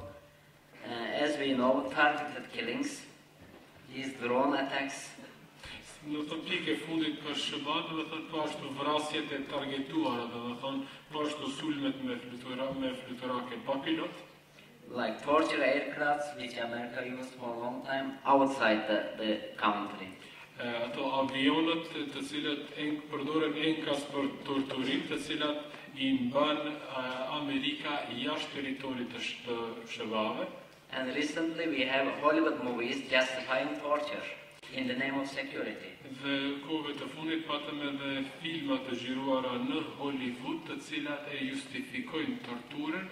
As we know, targeted killings, these drone attacks. Në të pikë e fundit për shëbat, do të thotë po ashtu vrasjet e targetuara, do të thonë po ashtu sulmet me fluturake pa pilot. Like torture aircrafts, which America used for a long time outside the country. Ato avionët të cilët përdoren enkas për torturim, të cilat I mban Amerika jashtë territorit të shëbave. And recently we have Hollywood movies justifying torture in the name of security. Dhe kohëve të fundit patëm edhe filma të zhvilluara në Hollywood, të cilat e justifikojnë torturën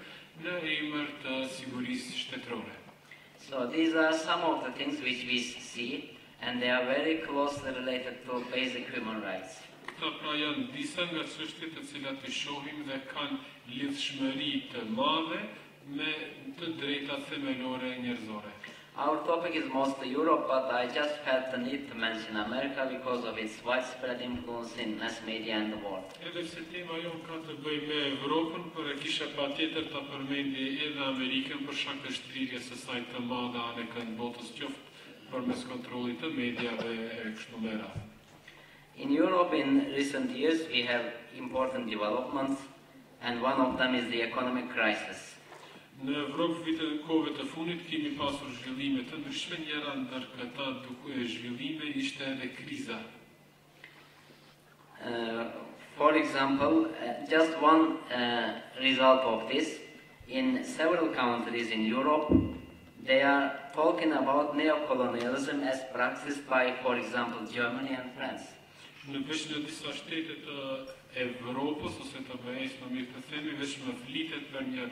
në emër të sigurisë shtetërore. So these are some of the things which we see, and they are very closely related to basic human rights. Këta pra janë disa nga çështjet të cilat I shohim dhe kanë lidhshmëri të madhe me të drejtat themelore njerëzore. Our topic is mostly Europe, but I just felt the need to mention America because of its widespread influence in mass media and the world. Edhe pse tema jon ka të bëjë me Evropën, por e kisha patjetër ta përmendje edhe Amerikën për shkak të shtrirjes së saj të madhe anë kënd botës qoftë përmes kontrollit të mediave e kështu me radhë. In Europe, in recent years, we have important developments, and one of them is the economic crisis. Në Evropë kohëve të fundit kemi pasur zhvillime të ndryshme, njëra ndër këta zhvillime ishte edhe kriza. For example, just one result of this, in several countries in Europe, they are talking about neocolonialism as practiced by, for example, Germany and France. Në veç në disa shtete të Evropës ose të BE-s, më mirë të themi, veç më flitet për një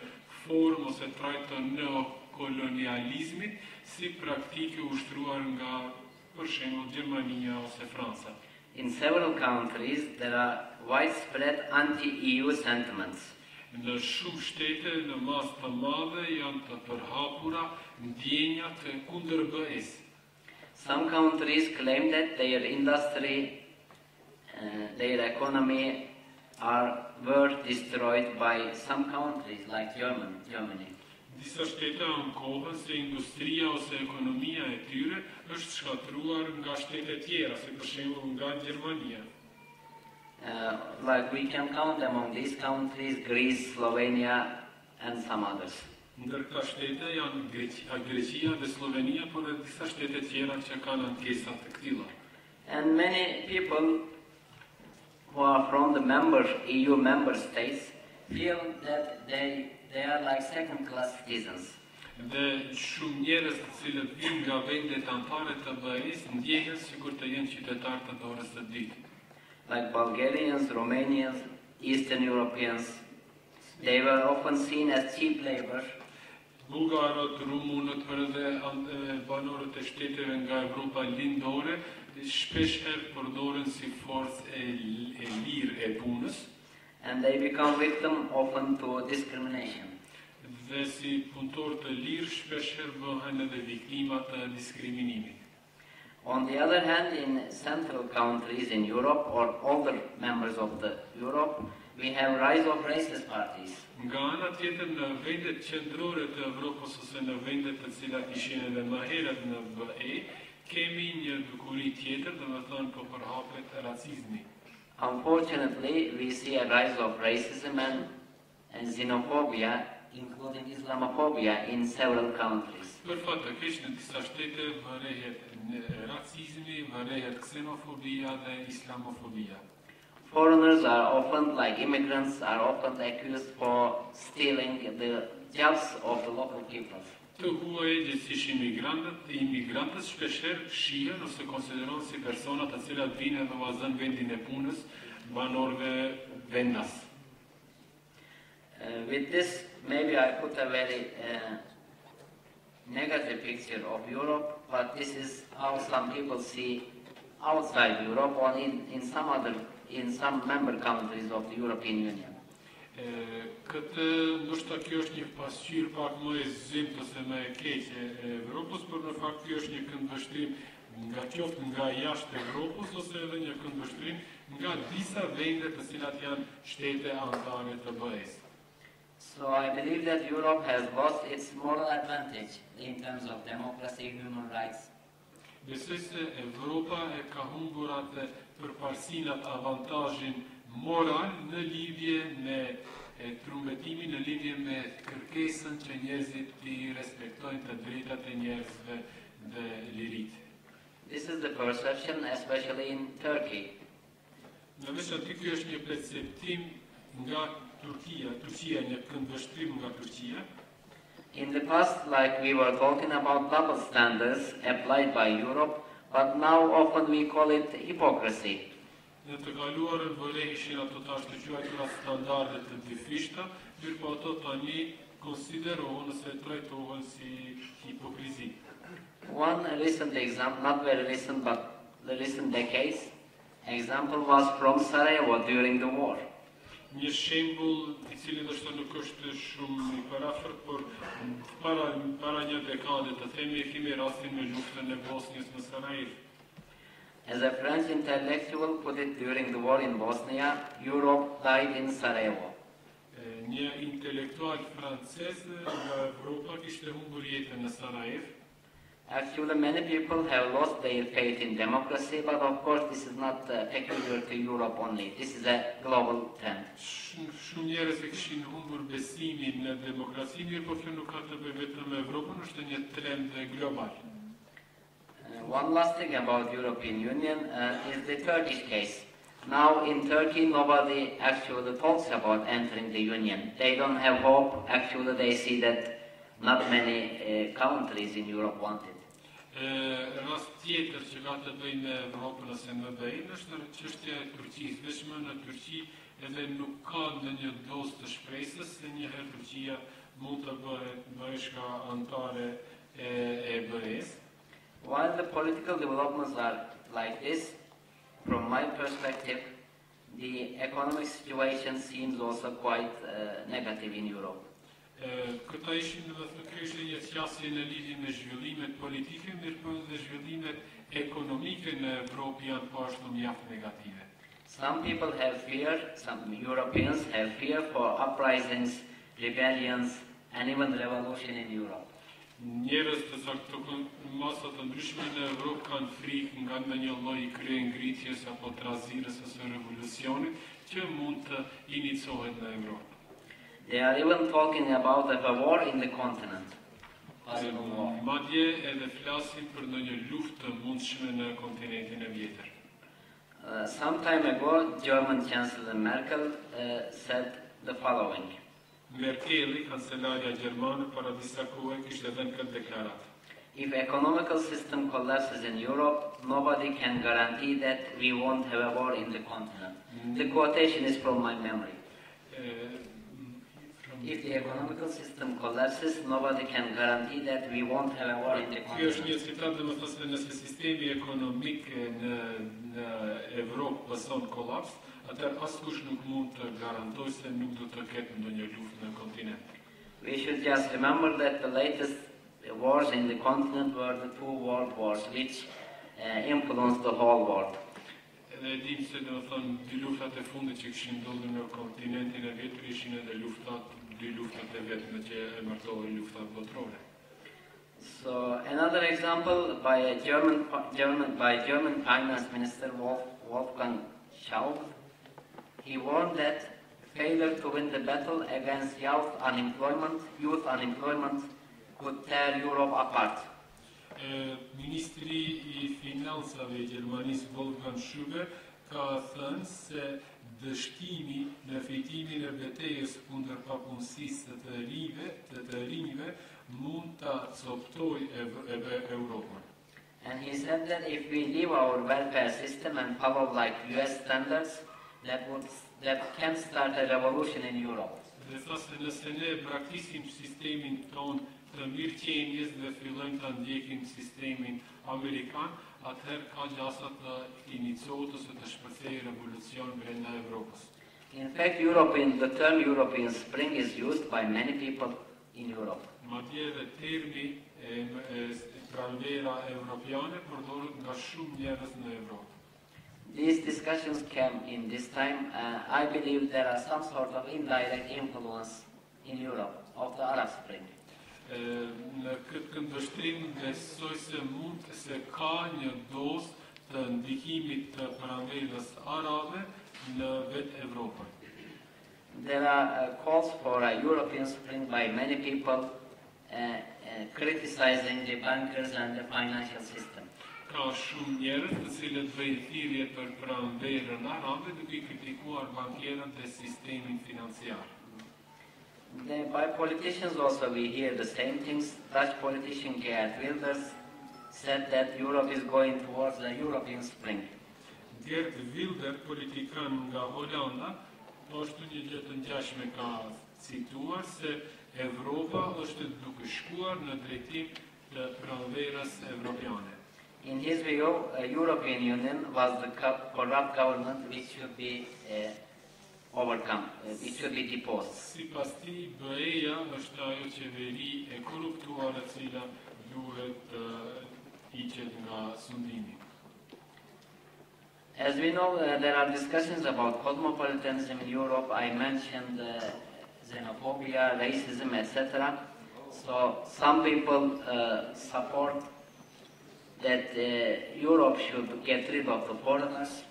formë ose trajt të neokolonializmit si praktike ushtruar nga, për shembull, Gjermania ose Franca. In several countries, there are widespread anti-EU sentiments. Në shumë shtete, në masë të madhe, janë të përhapura ndjenja të kundër BE-s. Some countries claim that their industry, their economy were destroyed by some countries like Germany. Disa shtete ankohen se industria ose ekonomia e tyre është shkatruar nga shtete tjera, si për shembull nga Gjermania. Like we can count among these countries Greece, Slovenia and some others. Ndër këta shtete janë Greqia dhe Slovenia, por edhe disa shtete tjera që kanë ankesa të këtilla. And many people who are from the EU member states feel that they are like second-class citizens. Dhe shumë njerëz të cilët vinë nga vendet anëtare të BE-s ndjehen sikur të jenë qytetarë të dorës së dytë. Like Bulgarians, Romanians, Eastern Europeans, they were often seen as cheap labor. Bulgarët, rumunët, por edhe banorët e shteteve nga Evropa lindore shpesh herë përdoren si forcë e lirë e punës. and they become victim often to discrimination. Dhe si punëtor të lirë shpeshherë bëhen edhe viktima të diskriminimit. On the other hand, in central countries in Europe or older members of the Europe, we have rise of racist parties. Nga ana tjetër, në vendet qendrore të Evropës ose në vendet të cilat ishin edhe më herët në BE, kemi një dukuri tjetër, domethënë po përhapet racizmi. Unfortunately, we see a rise of racism and xenophobia, including Islamophobia, in several countries. Për fat të keq, në disa shtete vërehet racizmi, vërehet xenofobia dhe islamofobia. Foreigners are often, like immigrants, are often accused for stealing the jobs of the local people. Të huaj gjithësisht imigrantët shpeshherë shihen ose konsiderohen si persona të cilat vinë dhe vazhdon vendin e punës banorëve vendas. With this, maybe I put a very negative picture of Europe, but this is how some people see outside Europe or in some member countries of the European Union. Këtë ndoshta kjo është një pasqyrë pak më e zimtë ose më e keqe e Evropës, por në fakt kjo është një këndvështrim nga qoftë nga jashtë Evropës ose edhe një këndvështrim nga disa vende të cilat janë shtete anëtare të BE-s. So I believe that Europe has lost its moral advantage in terms of democracy and human rights. Besoj se Evropa e ka humbur atë përparësinë, atë avantazhin moral në lidhje me trumbetimin, në lidhje me kërkesën që njerëzit të respektojnë të drejtat e njerëzve dhe liritë. This is the perception, especially in Turkey. Në veç aty ky është një perceptim nga Turqia, një këndvështrim nga Turqia. In the past, like we were talking about double standards applied by Europe, but now often we call it hypocrisy. Në të kaluarën vërehishin ato tash të quajtura standarde të dyfishta, mirë po ato tani konsiderohen ose trajtohen si hipokrizi. One recent example, not very recent, but the recent decades, example was from Sarajevo during the war. Një shembull I cili ndoshta nuk është shumë I parafort, por para një dekade të themi kemi rastin me luftën e Bosnjës në Sarajevo. As a French intellectual put it during the war in Bosnia, Europe died in Sarajevo. Një intelektual francez nga Evropa kishte humbur jetën në Sarajevo. Actually, many people have lost their faith in democracy, but of course this is not peculiar to Europe only. This is a global trend. Shumë njerëz e kishin humbur besimin në demokraci, mirë po kjo nuk ka të bëjë vetëm me Evropën, është një trend global. One last thing about European Union is the Turkish case. Now in Turkey, nobody actually talks about entering the Union. They don't have hope. Actually, they see that not many countries in Europe want it. Rast tjetër që ka të bëjë me Evropën ose me BE-n është çështja e Turqisë. Vetëm në Turqi edhe nuk ka ndonjë dozë të shpresës se një herë Turqia mund të bëhet bashka anëtare e BE-s. While the political developments are like this, from my perspective, the economic situation seems also quite negative in Europe. Këta ishin kështu një qasje në lidhje me zhvillimet politike, mirë po dhe zhvillimet ekonomike në Evropë janë po ashtu mjaft negative. Some people have fear, some Europeans have fear for uprisings, rebellions, and even revolution in Europe. Njerëz të saktë masa të ndryshme në Evropë kanë frikë nga ndonjë lloj kryengritjes apo trazirës ose revolucionit që mund të iniciohet në Evropë. They are even talking about a war in the continent. Madje edhe flasin për ndonjë luftë të mundshme në kontinentin e vjetër. Some time ago, German Chancellor Merkel said the following. Merkeli, kancelarja gjermane, para disa kohe kishte dhënë këtë deklaratë. If economical system collapses in Europe, nobody can guarantee that we won't have a war in the continent. The quotation is from my memory. If the economical system collapses, nobody can guarantee that we won't have a war in the continent. Kjo është një citat dhe më thosë nëse sistemi ekonomik në Evropë pëson kolaps, atëherë askush nuk mund të garantojë se nuk do të ketë ndonjë luftë në kontinent. We should just remember that the latest wars in the continent were the two world wars, which influenced the whole world. Edhe e dim se dy luftat e fundit që kishin ndodhur në kontinentin e vjetër ishin edhe dy luftat e vetme që emërtohen luftat botërore. So another example by German Finance Minister Wolfgang Schäuble, he warned that failure to win the battle against youth unemployment could tear Europe apart. Ministri I Finansave I Gjermanisë Wolfgang Schäuble ka thënë se dështimi në fitimin e betejës kundër papunësisë të rinjve mund ta coptojë Europën. And he said that if we leave our welfare system and follow like US standards, that can start a revolution in Europe. Dhe tha se nëse ne praktisim sistemin ton të mirëqenies dhe fillojmë ta ndjekim sistemin amerikan, atëherë ka gjasa të iniciohet ose të shpërthejë revolucion brenda Evropës. In fact, the term European Spring is used by many people in Europe. Madje edhe termi Pranvera Europiane përdoret nga shumë njerëz në Evropë. These discussions came in this time. I believe there are some sort of indirect influence in Europe of the Arab Spring. Në këtë këndvështrim besoj se mund se ka një dozë të ndikimit të pranverës arabe në vetë Evropën. There are calls for a European Spring by many people criticizing the bankers and the financial system. Ka shumë njerëz të cilët bëjnë thirrje për pranverën arabe duke kritikuar bankierët dhe sistemin financiar. By politicians also we hear the same things. Dutch politician Geert Wilders said that Europe is going towards the European Spring. Geert Wilders, politikan nga Holanda, ashtu një gjë të ngjashme ka cituar se Evropa është duke shkuar në drejtim të pranverës evropiane. In his view, European Union was the corrupt government which should be overcome, it should be deposed. Sipas tij, BE-ja është ajo qeveri e korruptuar e cila duhet të hiqet nga sundimi. As we know, there are discussions about cosmopolitanism in Europe. I mentioned xenophobia, racism, etc. So some people support that Europe should get rid of the foreigners,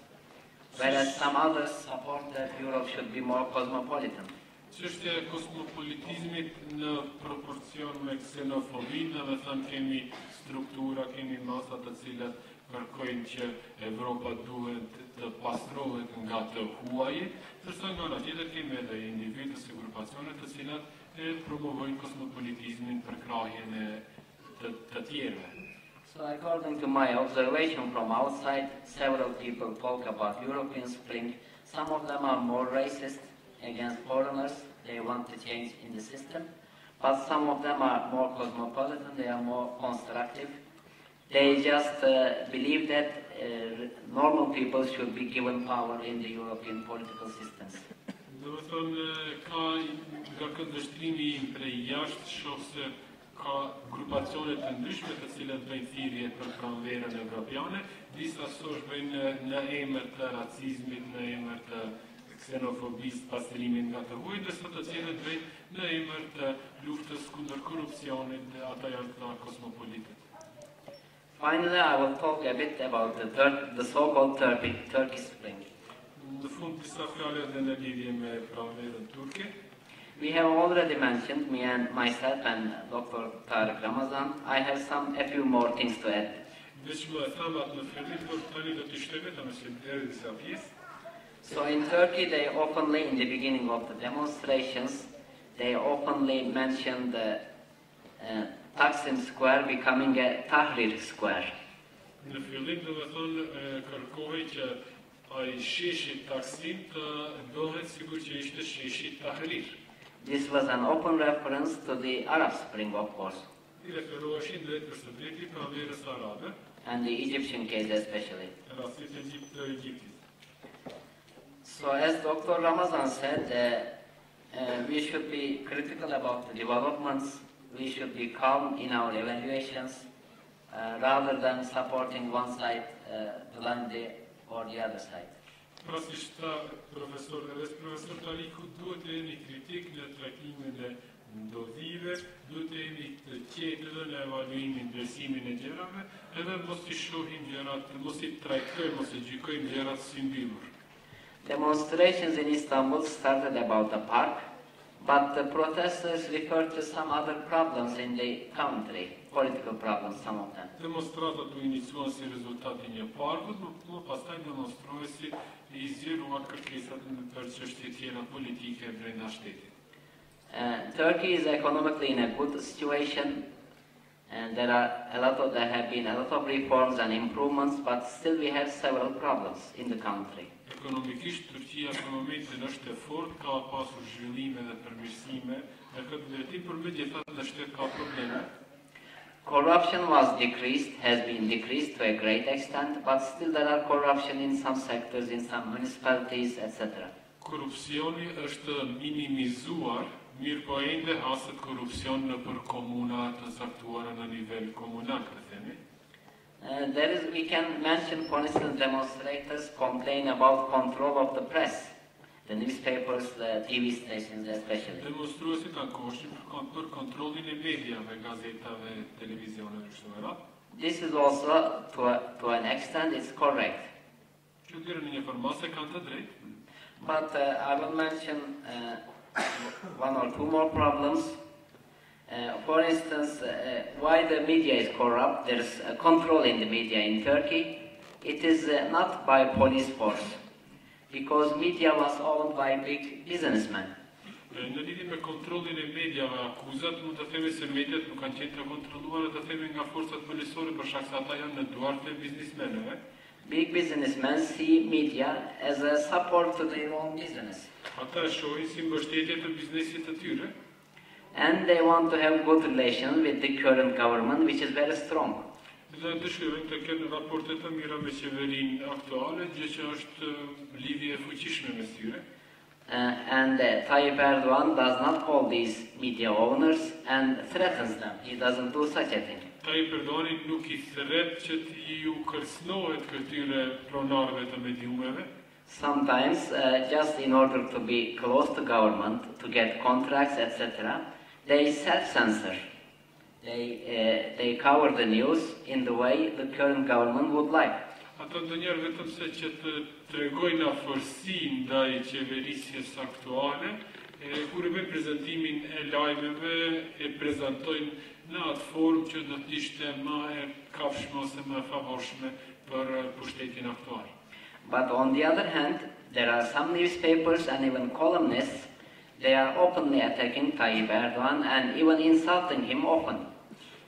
whereas some others support that Europe should be more cosmopolitan. Çështja e kosmopolitizmit në proporcion me xenofobinë, do të thënë kemi struktura, kemi masa të cilat kërkojnë që Evropa duhet të pastrohet nga të huajit, ndërsa nga ana tjetër kemi edhe individë ose grupacione të cilat promovojnë kosmopolitizmin për krahjen e të tjerëve. So according to my observation from outside, several people talk about European Spring. Some of them are more racist against foreigners. They want to change in the system. But some of them are more cosmopolitan. They are more constructive. They just believe that normal people should be given power in the European political systems. Do të thonë, ka nga këndvështrimi im prej jashtë, shoh se ka grupacione të ndryshme të cilat bëjnë thirrje për pranverën evropiane, disa sosh bëjnë në emër të racizmit, në emër të ksenofobisë, pastrimin nga të huaj, ndërsa të tjerët bëjnë në emër të luftës kundër korrupsionit, dhe ata janë këta kosmopolitët. Finally, I will talk a bit about the so-called Turkish Spring. Në fund disa fjalë edhe në lidhje me pranverën turke. We have already mentioned, me and myself and Dr. Tarik Ramadan. I have a few more things to add. So in Turkey, they openly, in the beginning of the demonstrations, they openly mentioned the Taksim Square becoming a Tahrir Square. Në fillim do të thonë kërkohej që ai sheshi Taksim të bëhet sikur që ishte sheshi Tahrir. This was an open reference to the Arab Spring, of course, and the Egyptian case especially. So as Dr. Ramadan said, we should be critical about the developments, we should be calm in our evaluations, rather than supporting one side blindly or the other side. Profesor Tariku duhet të jeni kritik në trajtimin e ndodhive, duhet të jeni të qetë në evaluimin, ndërsimin e gjërave, edhe mos i shohim gjërat, mos i trajtojmë, mos i gjykojmë gjërat si mbyllur. Demonstrations in Istanbul started about the park, but the protesters referred to some other problems in the country, political problems, some of them. Demonstratat u iniciuan si rezultat i një parkut, më pastaj demonstruesi i zgjeruan kërkesat për çështje tjera politike brenda shtetit. Turkey is economically in a good situation, and there have been a lot of reforms and improvements, but still we have several problems in the country. Ekonomikisht Turqia për momentin është e fortë, ka pasur zhvillime dhe përmirësime, në këtë drejtim për megjithatë në shtet ka probleme. Corruption has been decreased to a great extent, but still there are corruption in some sectors, in some municipalities, etc. Korrupsioni është minimizuar, mirë po ende haset korrupsion në për komuna të saktuara në nivel komunal, themi. We can mention, for instance, demonstrators complain about control of the press, the newspapers, the TV stations especially. Demonstruesit kanë koshin për kontrollin e mediave, gazetave, televizioneve e kështu me radhë. This is also, to an extent, it's correct. Që dherë në një formase kanë të drejtë. But I will mention one or two more problems. For instance, why the media is corrupt, there is control in the media in Turkey. It is not by police force, because media was owned by big businessmen. Në lidhje me kontrollin e mediave, akuzat mund të themi se mediat nuk kanë qenë të kontrolluara, të themi nga forcat policore për shkak se ata janë në duart e biznesmenëve. Big businessmen see media as a support to their own business. Ata shohin si mbështetje të biznesit të tyre. And they want to have good relations with the current government, which is very strong. Dhe dëshirojnë të kenë raporte të mira me qeverinë aktuale, gjë që është lidhje e fuqishme mes tyre. And Tayyip Erdogan does not call these media owners and threatens them. He doesn't do such a thing. Tayyip Erdogani nuk I thret që t'ju kërcënohet këtyre pronarëve të mediumeve. Sometimes, just in order to be close to government, to get contracts, etc., they self-censor. They cover the news in the way the current government would like. Ata ndonjëherë vetëm se që të tregojnë afërsinë ndaj qeverisjes aktuale, kur e bëjnë prezantimin e lajmeve, e prezantojnë në atë formë që do të ishte më e kafshme ose më e favorshme për pushtetin aktual. But on the other hand, there are some newspapers and even columnists, they are openly attacking Tayyip Erdogan and even insulting him often.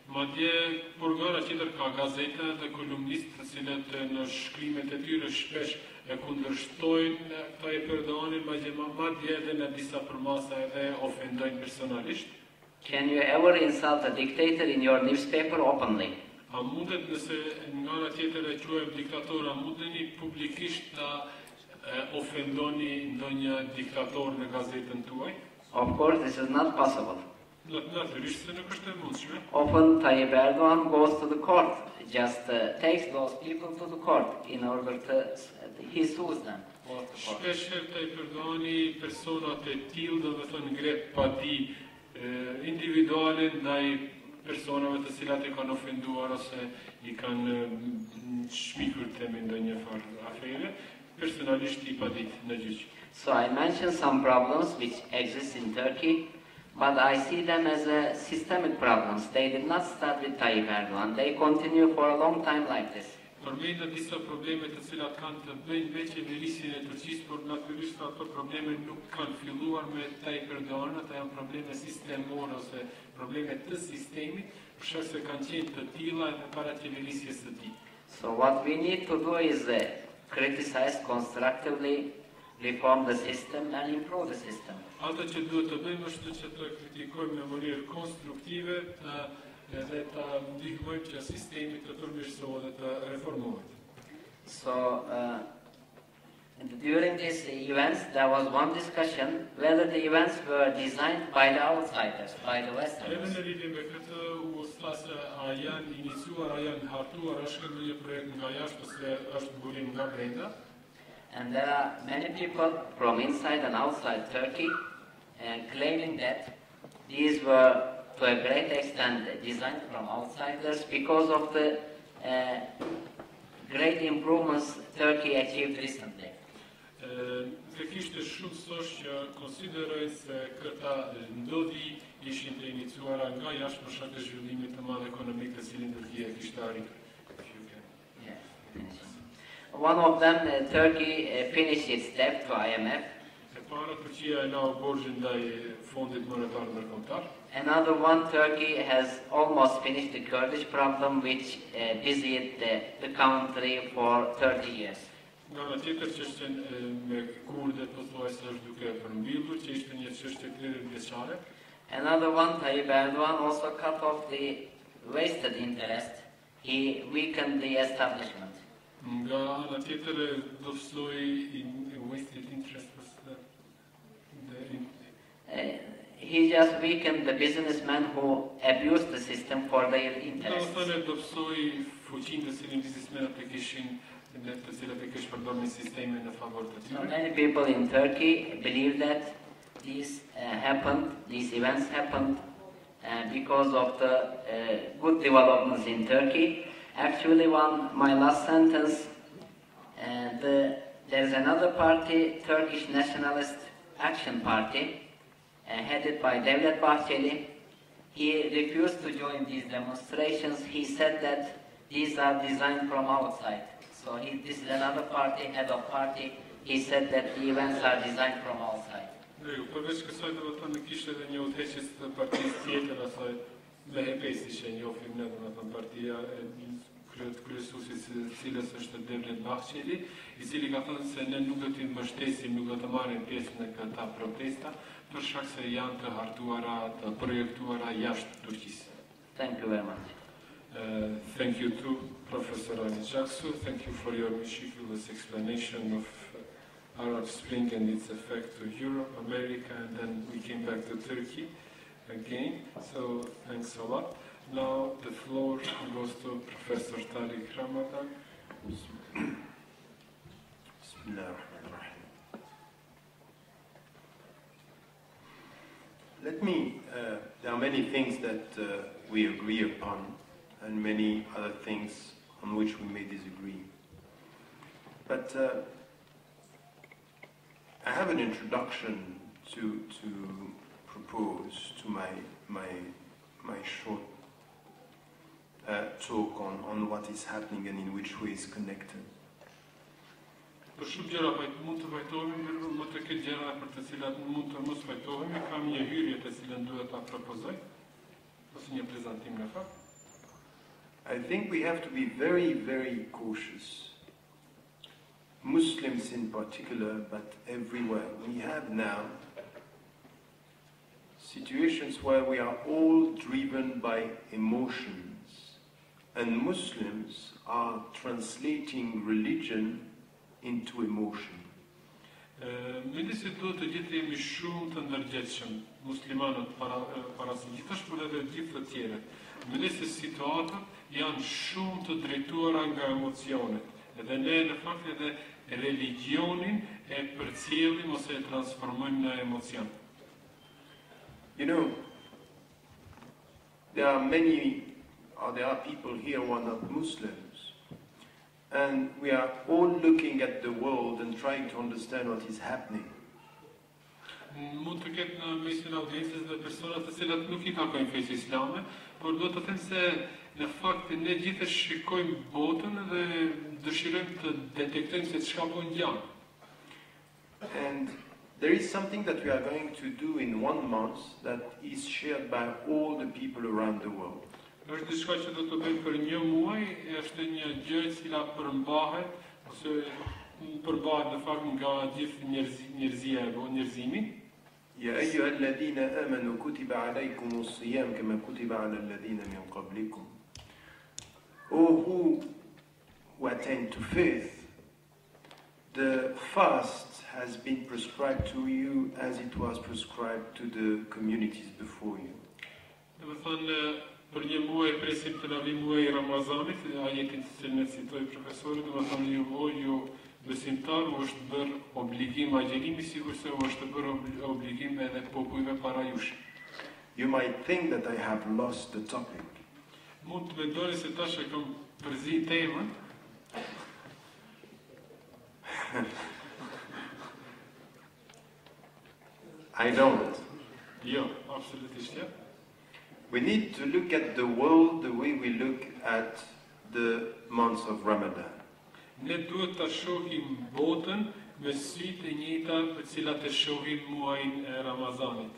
Madje burgara tjetër ka gazeta dhe kolumnistë të cilët në shkrimet e tyre shpesh e kundërshtojnë Tayyip Erdoganin, madje edhe në disa përmasa edhe ofendojnë personalisht. Can you ever insult a dictator in your newspaper openly? A mundet nëse nga ana tjetër e quajmë diktator, a mundeni publikisht ta ofendoni ndonjë diktator në gazetën tuaj? Of course, this is not possible. Natyrisht se nuk është e mundshme. Often Tayyip Erdogan goes to the court, just takes those people to the court in order to he sues them. Shpesh Tayyip Erdogani personat e tillë, do të thonë ngret pati individuale ndaj personave të cilat e kanë ofenduar ose I kanë shpikur temi ndonjë farë afere, personalisht I padit në gjyq. So I mentioned some problems which exist in Turkey, but I see them as systemic problems. They did not start with Tayyip Erdogan. They continue for a long time like this. Përmenda disa probleme të cilat kanë të bëjnë me qeverisjen e Turqisë, por natyrisht ato probleme nuk kanë filluar me Tayyip Erdogan, ata janë probleme sistemore ose probleme të sistemit, për shkak se kanë qenë të tilla edhe para qeverisjes së tij. So what we need to do is criticize constructively, reform the system and improve the system. Ato që duhet të bëjmë është që të kritikojmë në mënyrë konstruktive edhe të ndihmojmë që sistemi të përmirësohet dhe të reformohet. So And during these events, there was one discussion whether the events were designed by the outsiders, by the Westerners. And there are many people from inside and outside Turkey claiming that these were to a great extent designed from outsiders because of the great improvements Turkey achieved recently. Kishte shumë sosh që konsiderojnë se këta ndodhi ishin të iniciuara nga jashtë për shkak të zhvillimit të madh ekonomik të cilin Turqia kishte arritur. One of them, Turkey finished its debt to IMF. Another one, Turkey has almost finished the Kurdish problem, which busied the country for 30 years. Another one, Tayyip Erdogan, also cut off the wasted interest. He weakened the establishment. He just weakened the businessmen who abused the system for their interests. So many people in Turkey believe that these events happened because of the good developments in Turkey. Actually, my last sentence, there is another party, Turkish Nationalist Action Party, headed by Devlet Bahçeli. He refused to join these demonstrations. He said that these are designed from outside. So this is another party, head of party. He said that the events are designed from outside. Përveç kësaj do të thonë në kishte edhe një udhëheqës të partisë tjetër, asaj BHP-si që njohim ne, do të thonë partia e kryesuesit së cilës është Devlet Bahçeli, I cili ka thënë se ne nuk do t'i mbështesim, nuk do të marrim pjesë në këta protesta, për shkak se janë të hartuara, të projektuara jashtë Turqisë. Thank you very much. Thank you to Professor Caksu. Thank you for your meticulous explanation of Arab Spring and its effect to Europe, America, and then we came back to Turkey again. So thanks a lot. Now the floor goes to Professor Tarik Ramadan. There are many things that we agree upon and many other things on which we may disagree. But I have an introduction to propose to my short talk on what is happening and in which way it's connected. Për shumë gjëra mund të vajtohemi, më të këtë gjëra për të cilat mund të mos vajtohemi, kam një hyrje të cilën duhet ta propozoj, ose një prezantim në fakt. I think we have to be very, very cautious. Muslims in particular, but everywhere. We have now situations where we are all driven by emotions, and Muslims are translating religion into emotion. Mendoj duhet të gjithë jemi shumë të ndërgjegjshëm, muslimanët parazi, gjithashtu edhe gjithë të tjerët. Mendoj se situatat janë shumë të drejtuara nga emocionet. Edhe ne në fakt edhe religionin e përcjellim ose e transformojmë në emocion. You know, there are people here who are not Muslims. And we are all looking at the world and trying to understand what is happening. Mund të ketë në mesin audiencës dhe persona të cilat nuk I takojnë fesë islame, por do të them se në fakt ne gjithë shikojmë botën dhe dëshirojmë të detektojmë se çka po ngjan. And there is something that we are going to do in 1 month that is shared by all the people around the world. Është diçka që do të bëjmë për 1 muaj, është një gjë e cila përmbahet ose përmbahet në fakt nga gjithë njerëzia e njerëzimi. Ya ayyuhalladhina amanu kutiba alaykumus siyam kama kutiba alal ladhina min qablikum. All who attain to faith, the fast has been prescribed to you as it was prescribed to the communities before you. Dhe më thënë, për një muaj presim të na vi muaji Ramazanit, ajetin që në citoi profesori, dhe më thënë ju besimtar u është bërë obligim agjerimi, sikur se u është bërë obligim edhe popujve para jush. You might think that I have lost the topic. Mund të mendoni se tash e kam përzi temën. I don't. Jo, absolutisht ja. We need to look at the world the way we look at the months of Ramadan. Ne duhet ta shohim botën me sytë e njëjta të cilat e shohim muajin e Ramazanit.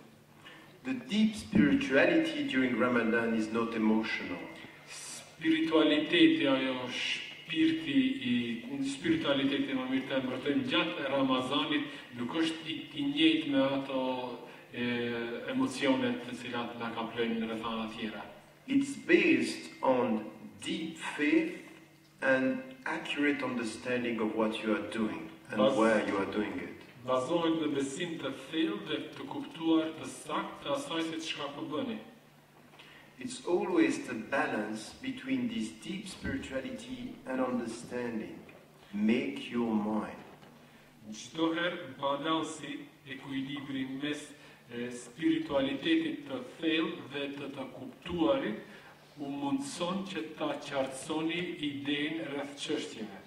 The deep spirituality during Ramadan is not emotional. Spiritualiteti, ajo spiritualiteti më mirë të emërtojmë gjatë Ramazanit nuk është i njëjtë me ato emocionet të cilat na kaplojnë në rrethana tjera. It's based on deep faith and accurate understanding of what you are doing and where you are doing it. Bazohet në besim të thellë dhe të kuptuar të saktë të asaj se çka po bëni. It's always the balance between this deep spirituality and understanding. Make your mind. Çdo herë balansi, ekuilibri mes spiritualitetit të thellë dhe të kuptuarit u mundson që ta qartësoni idenë rreth çështjeve.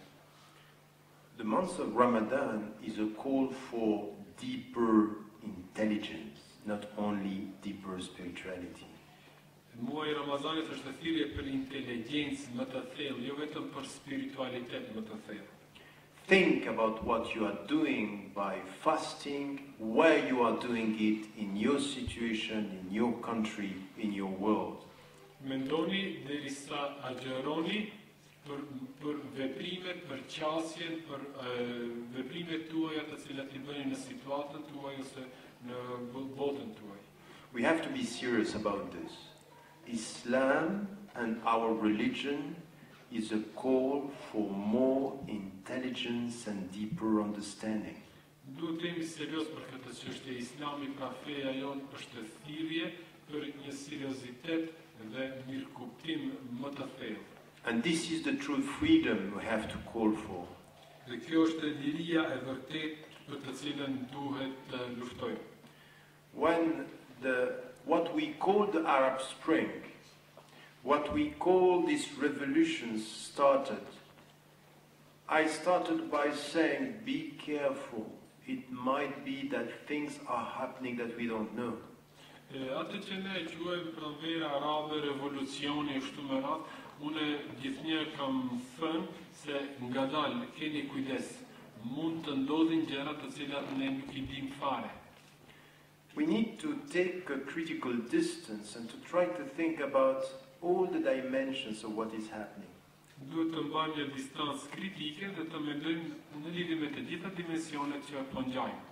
The month of Ramadan is a call for deeper intelligence, not only deeper spirituality. Muaji I Ramazanit është thirrje për inteligjencë më të thellë, jo vetëm për spiritualitet më të thellë. Think about what you are doing by fasting, where you are doing it in your situation, in your country, in your world. Mendoni derisa agjeroni për veprimet, për qasjen, për veprimet tuaja të cilat I bëni në situatën tuaj ose në botën tuaj. We have to be serious about this. Islam and our religion is a call for more intelligence and deeper understanding. Duhet të jemi serioz për këtë çështje. Islami pra feja jonë është thirrje për një seriozitet dhe mirëkuptim më të thellë. And this is the true freedom we have to call for. Dhe kjo është liria e vërtetë për të cilën duhet të luftojmë. When what we call the Arab Spring, what we call these revolutions started, I started by saying, be careful. It might be that things are happening that we don't know. Atë që ne quajmë Pranvera Arabe, revolucioni kështu me radhë, unë gjithnjëherë kam thënë se ngadalë keni kujdes, mund të ndodhin gjëra të cilat ne nuk I dim fare. We need to take a critical distance and to try to think about all the dimensions of what is happening. Duhet të mbajmë një distancë kritike dhe të mendojmë në lidhje me të gjitha dimensionet që po ngjajmë.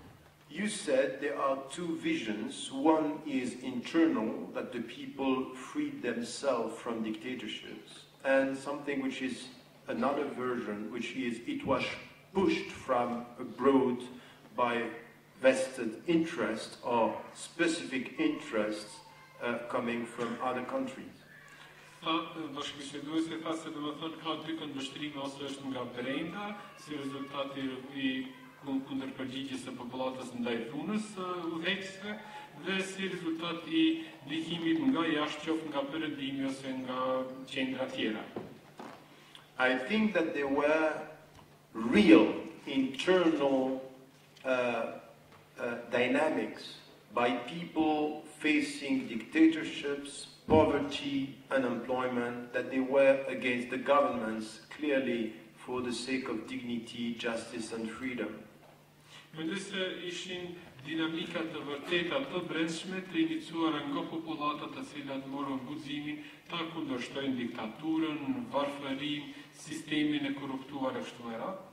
You said there are two visions. One is internal, that the people freed themselves from dictatorships, and something which is another version, which is it was pushed from abroad by vested interests or specific interests coming from other countries. Bashkësheduesi tha se domethënë ka dy këndvështrime, ose është nga brenda si rezultati I kundërpërgjigjes së popullatës ndaj dhunës udhëheqësve dhe si rezultat I ndihimit nga jashtë, qoftë nga perëndimi ose nga qendra tjera. I think that there were real internal dynamics by people facing dictatorships, poverty, unemployment, that they were against the governments clearly for the sake of dignity, justice and freedom. Mendoj se ishin dinamika të vërteta të brendshme të iniciuara nga popullatët të cilat morën guximin ta kundërshtojnë diktaturën, varfërinë, sistemin e korruptuar e kështu me radhë.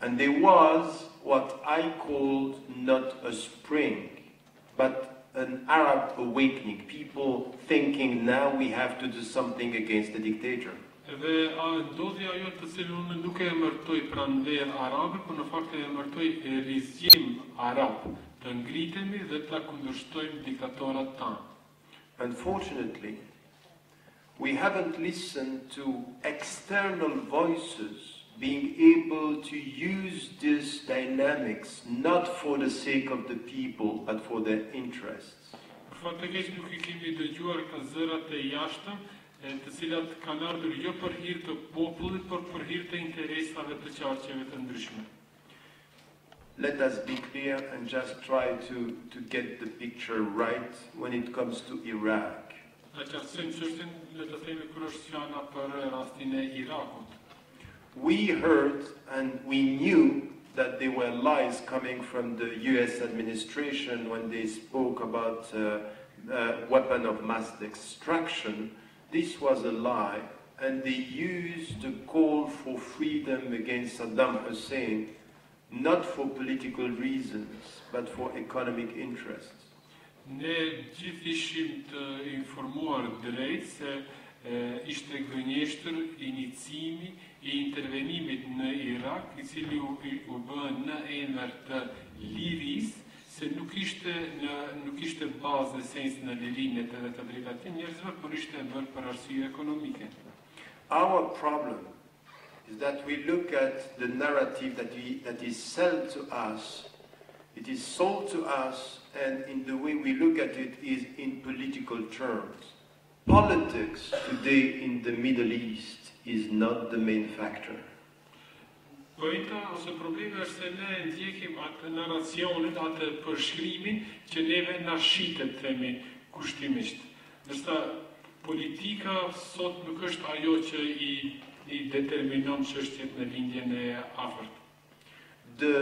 And there was what I called not a spring, but an Arab awakening, people thinking now we have to do something against the dictator. Dhe ndodhi ajo të cilën unë nuk e emërtoj Pranvera Arabe, por në fakt e emërtoj Vizioni Arab, të ngritemi dhe të kundërshtojmë diktatorat tanë. Unfortunately, we haven't listened to external voices being able to use these dynamics not for the sake of the people, but for their interests. Fatkeq nuk I kemi dëgjuar ka zërat e jashtëm, të cilat kanë ardhur jo për hir të popullit, por për hir të interesave të qarqeve të ndryshme. Let us be clear and just try to get the picture right when it comes to Iraq. We heard and we knew that there were lies coming from the US administration when they spoke about weapon of mass destruction. This was a lie, and they used the call for freedom against Saddam Hussein not for political reasons, but for economic interests. Ne gjithë ishim të informuar drejt se ishte gënjeshtër inicimi I intervenimit në Irak, I cili u bë në emër të lirisë, se nuk ishte bazë esencë në lirinë edhe të drejtat e njerëzve, por ishte bërë për arsye ekonomike. Our problem is that we look at the narrative that is sold to us. It is sold to us, and in the way we look at it is in political terms. Politics today in the Middle East is not the main factor. Pojta ose problemi është se ne ndjekim atë narracionin, atë përshkrimin që neve na shitet themi kushtimisht. Ndërsa politika sot nuk është ajo që I determinon çështjet në lindjen e afërt. The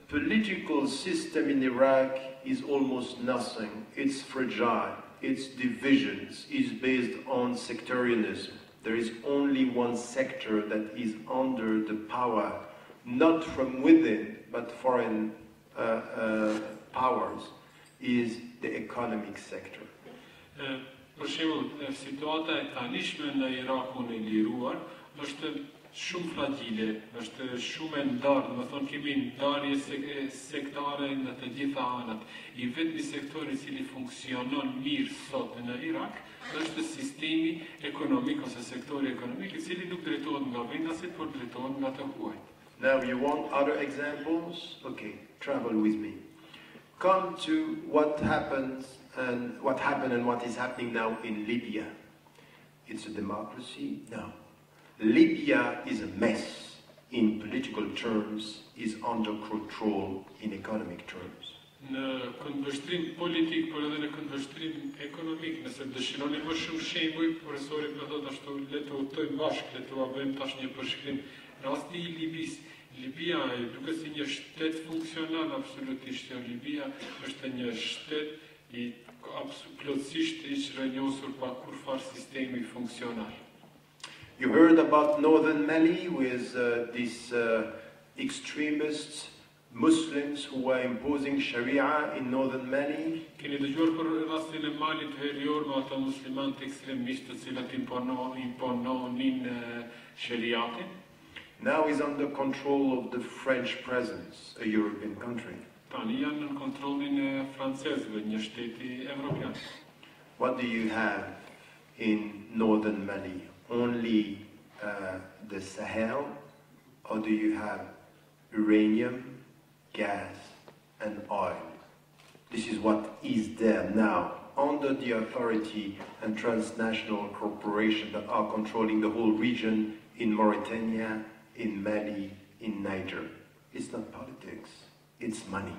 political system in Iraq is almost nothing. It's fragile. Its divisions is based on sectarianism. There is only one sector that is under the power, not from within, but foreign powers, is the economic sector. Për shembull, situata e tanishme në Irakun e liruar është shumë fragile, është shumë e ndarë, do të thonë kemi ndarje sektare në të gjitha anët. I vetmi sektor I cili funksionon mirë sot në Irak është sistemi ekonomik ose sektori ekonomik I cili nuk drejtohet nga vendasit, por drejtohet nga të huajt. Now you want other examples? Okay, travel with me. Come to what happened and what is happening now in Libya. It's a democracy? No. Libya is a mess in political terms, is under control in economic terms. Në këndvështrim politik, por edhe në këndvështrim ekonomik, nëse dëshironi më shumë shembuj, profesori po thotë ashtu, le të udhtojmë bashkë, le të bëjmë tash një përshkrim. Rasti I Libisë, Libia duket si një shtet funksional absolutisht, Libia është një shtet I plotësisht I rrënjosur pa kurfar sistemi funksional. You heard about northern Mali with these extremists, Muslims who were imposing Sharia in northern Mali. Keni dëgjuar për rastin e Malit verior me ata muslimanë ekstremistë të cilët impononin shariatin? Now is under control of the French presence, a European country. Tani janë në kontrollin e francezëve, një shteti evropian. What do you have in northern Mali? Only the Sahel, or do you have uranium, gas, and oil? This is what is there now, under the authority and transnational corporations that are controlling the whole region in Mauritania, in Mali, in Niger. It's not politics, it's money.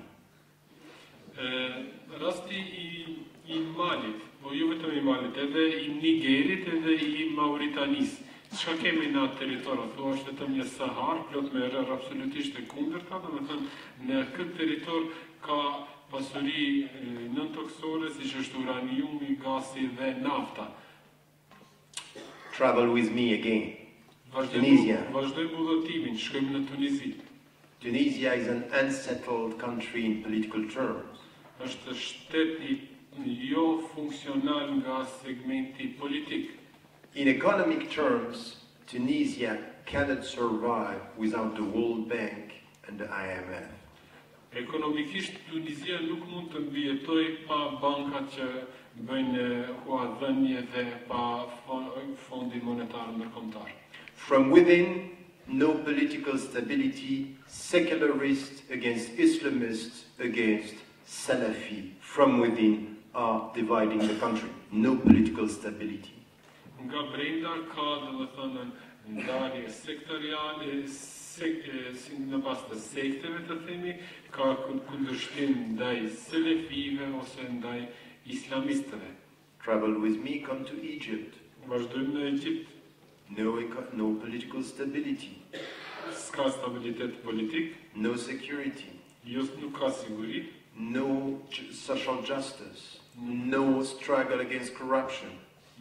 Rasti I Malit, po jo vetëm I Malit, edhe I Nigerit, edhe I Mauritanisë. Çka kemi në atë territor? Ato është vetëm një Sahar, plot me rreth absolutisht e kundërta, domethënë në këtë territor ka pasuri nëntoksore, siç është uraniumi, gasi dhe nafta. Travel with me again. Tunisia. Vazhdojmë udhëtimin, shkojmë në Tunizi. Tunisia is an unsettled country in political terms. Është shtet jo funksional nga segmenti politik. In economic terms, Tunisia cannot survive without the World Bank and the IMF. Ekonomikisht Tunizia nuk mund të mbijetojë pa bankat që bëjnë huadhënie dhe pa Fondin Monetar Ndërkombëtar. From within, no political stability, secularists against Islamists against Salafi from within are dividing the country. No political stability. Nga brenda ka domethënë ndarje sektoriale, në bas të sekteve të themi, ka kundërshtim ndaj selefive ose ndaj islamistëve. Travel with me, come to Egypt. Vazhdojmë në Egjipt. No political stability. S'ka stabilitet politik. No security. Nuk ka siguri. No social justice. No struggle against corruption.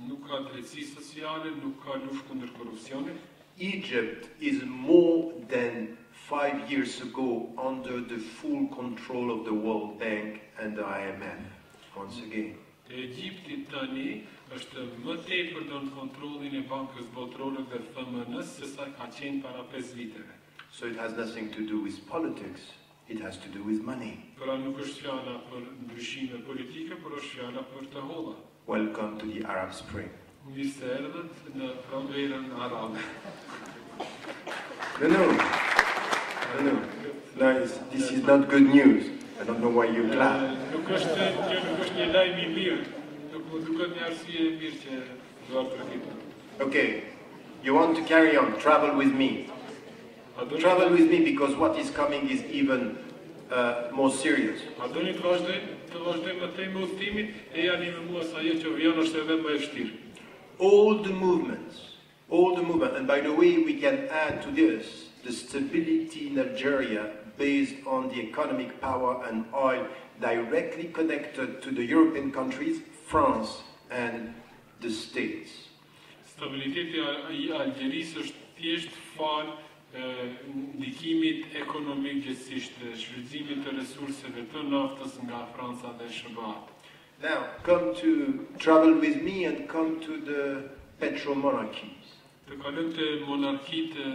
Nuk ka drejtësi sociale, nuk ka luftë kundër korrupsionit. Egypt is more than 5 years ago under the full control of the World Bank and the IMF. Once again. Egjipti tani është më tepër në kontrollin e Bankës Botërore dhe FMN-s se sa ka qenë para 5 viteve. So it has nothing to do with politics, it has to do with money. Pra nuk është fjala për ndryshime politike, por është fjala për të holla. Welcome to the Arab Spring. Mirë se erdhët në Pranverën Arabe. No, this is not good news. I don't know why you clap. Nuk është një lajm I mirë. Nuk më duket një arsye e mirë që duar përfitojmë. Okay, you want to carry on, travel with me. Travel with me because what is coming is even more serious. A doni të vazhdojmë me temën e udhëtimit e jani me mua sa ajo që vjen është edhe më e vështirë. All the movements, and by the way, we can add to this the stability in Algeria based on the economic power and oil directly connected to the European countries, France and the States. Stabiliteti I Algjerisë është thjesht fal ndikimit ekonomik gjithsesi shfrytëzimit të resurseve të naftës nga Franca dhe SBA. Now, come to travel with me and come to the petromonarchies. Të kalojmë te monarkitë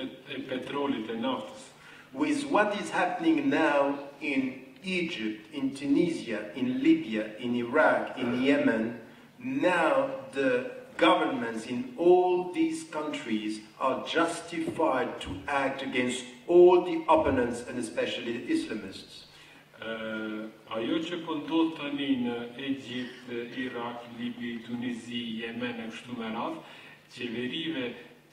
e petrolit e naftës. With what is happening now in Egypt, in Tunisia, in Libya, in Iraq, in Yemen, now the governments in all these countries are justified to act against all the opponents and especially the Islamists. Ajo që po ndodh tani në Egjipt, Irak, Libi, Tunizi, Yemen e kështu me radhë, qeverive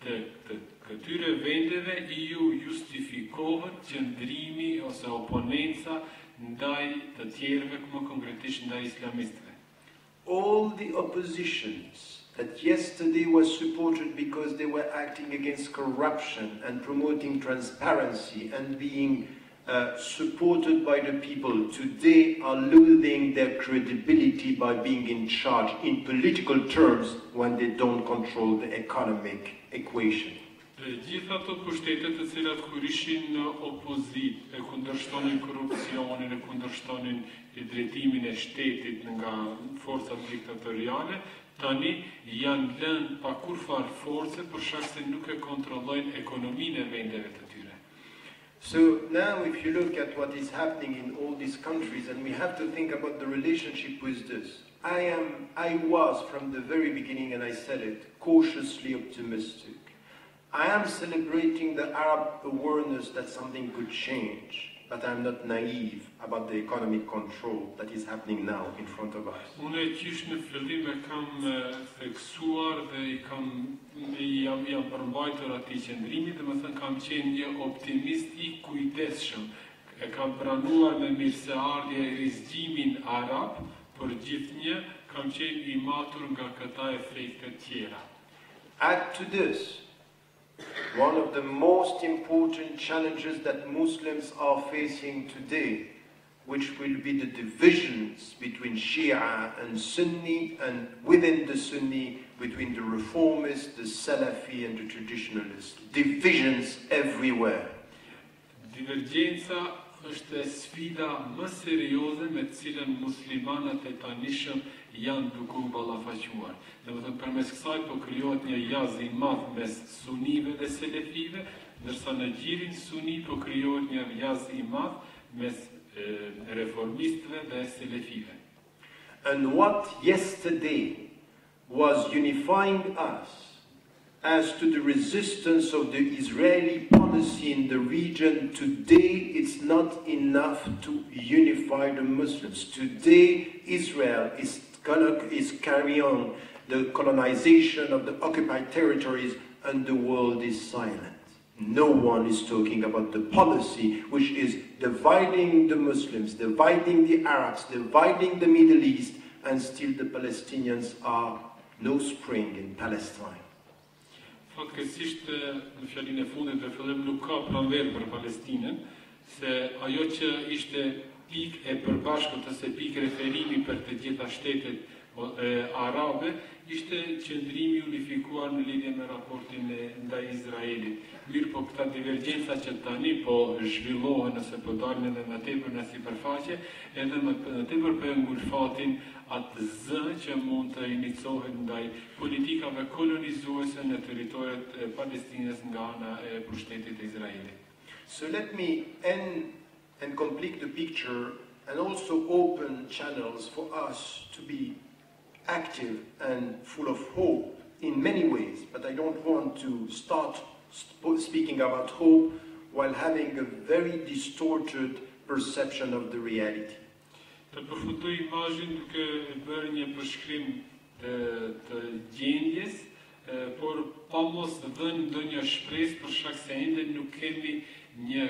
të këtyre vendeve ju justifikohet qëndrimi ose oponenca ndaj të tjerëve, më konkretisht ndaj islamistëve. All the oppositions that yesterday was supported because they were acting against corruption and promoting transparency and being supported by the people, today are losing their credibility by being in charge in political terms when they don't control the economic equation. Gjitha ato pushtetet të cilat kur ishin në opozit e kundërshtonin korrupsionin, e kundërshtonin drejtimin e shtetit nga forcat diktatoriale, tani janë lënë pa kurfar force për shkak se nuk e kontrollojnë ekonominë e vendeve të tyre. So now if you look at what is happening in all these countries, and we have to think about the relationship with this. I was from the very beginning, and I said it, cautiously optimistic. I am celebrating the Arab awareness that something could change, but I'm not naive about the economic control that is happening now in front of us. Unë e qish në fillim e kam theksuar dhe jam përmbajtur atij qëndrimi, domethënë kam qenë një optimist I kujdesshëm. E kam pranuar me mirëseardhje rizgjimin arab, por gjithnjë kam qenë I matur nga këta efekte tjera. Add to this, one of the most important challenges that Muslims are facing today, which will be the divisions between Shia and Sunni, and within the Sunni, between the reformists, the Salafi and the traditionalists. Divisions everywhere. Divergjenca është sfida më serioze me të cilën muslimanët e tanishëm janë duke u ballafaquar. Domethënë përmes kësaj po krijohet një jaz i madh mes sunive dhe selefive, ndërsa në gjirin suni po krijohet një jaz i madh mes reformistëve dhe selefive. And what yesterday was unifying us as to the resistance of the Israeli policy in the region, today it's not enough to unify the Muslims. Today Israel is carrying on the colonization of the occupied territories and the world is silent. No one is talking about the policy which is dividing the Muslims, dividing the Arabs, dividing the Middle East, and still the Palestinians are no spring in Palestine. Fatkeqësisht në fjalinë e fundit për fillim nuk ka pranverë për Palestinën, se ajo që ishte pikë e përbashkët ose pikë referimi për të gjitha shtetet arabe ishte qëndrimi unifikuar në lidhje me raportin ndaj Izraelit. Mirë po këta divergjenca që tani po zhvillohen ose po dalin edhe më tepër në sipërfaqe, edhe më tepër po ngulfatin atë zë që mund të inicohet ndaj politikave kolonizuese në territoret e Palestinës nga ana e pushtetit të Izraelit. So let me end and complete the picture and also open channels for us to be active and full of hope in many ways, but I don't want to start speaking about hope while having a very distorted perception of the reality. Të përfutoj imazhin duke bërë një përshkrim të gjendjes, por pa mos dhënë ndonjë shpresë për shkak se ende nuk kemi një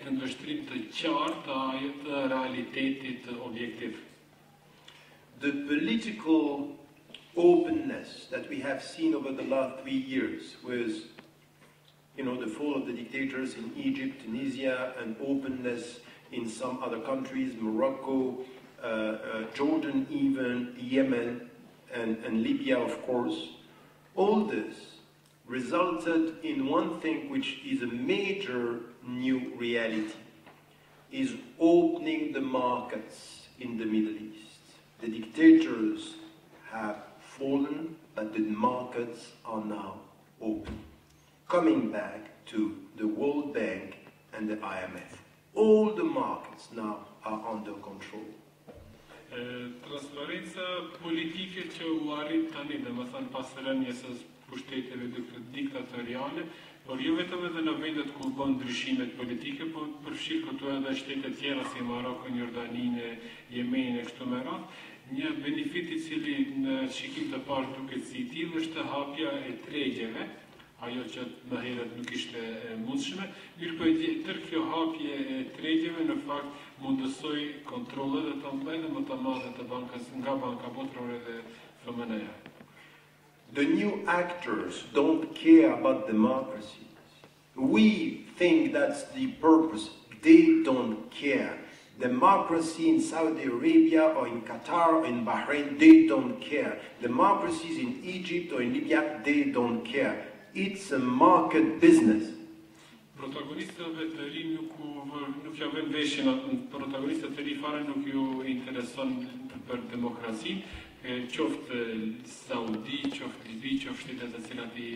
këndvështrim të qartë të realitetit objektiv. The political openness that we have seen over the last 3 years with, the fall of the dictators in Egypt, Tunisia, and openness in some other countries, Morocco, Jordan even, Yemen, and Libya, of course, all this resulted in one thing which is a major new reality, is opening the markets in the Middle East. The dictators have fallen, but the markets are now open. Coming back to the World Bank and the IMF. All the markets now are under control. Transparenca politike që u arrit tani, domethënë pas rënies së pushteteve diktatoriale, por jo vetëm edhe në vendet ku bën ndryshimet politike, por përfshir këtu edhe shtete tjera si Maroko, Jordaninë, Yemenin e kështu me radhë. Një benefit I cili në shikim të parë duket si I tillë është hapja e tregjeve, ajo që më herët nuk ishte mundshme, mirë po tërë kjo hapje e tregjeve në fakt mundësoi kontrollet e të mëdha dhe më të madhe të bankës nga Banka Botërore dhe FMN-ja. The new actors don't care about democracy. We think that's the purpose. They don't care. Democracy in Saudi Arabia or in Qatar or in Bahrain, they don't care. Democracies in Egypt or in Libya, they don't care. It's a market business. Protagonistëve të ri nuk ja vën veshin, protagonistët të ri fare nuk ju intereson për demokracinë, qoftë Saudi, qoftë Libi, qoftë shtetet të cilat I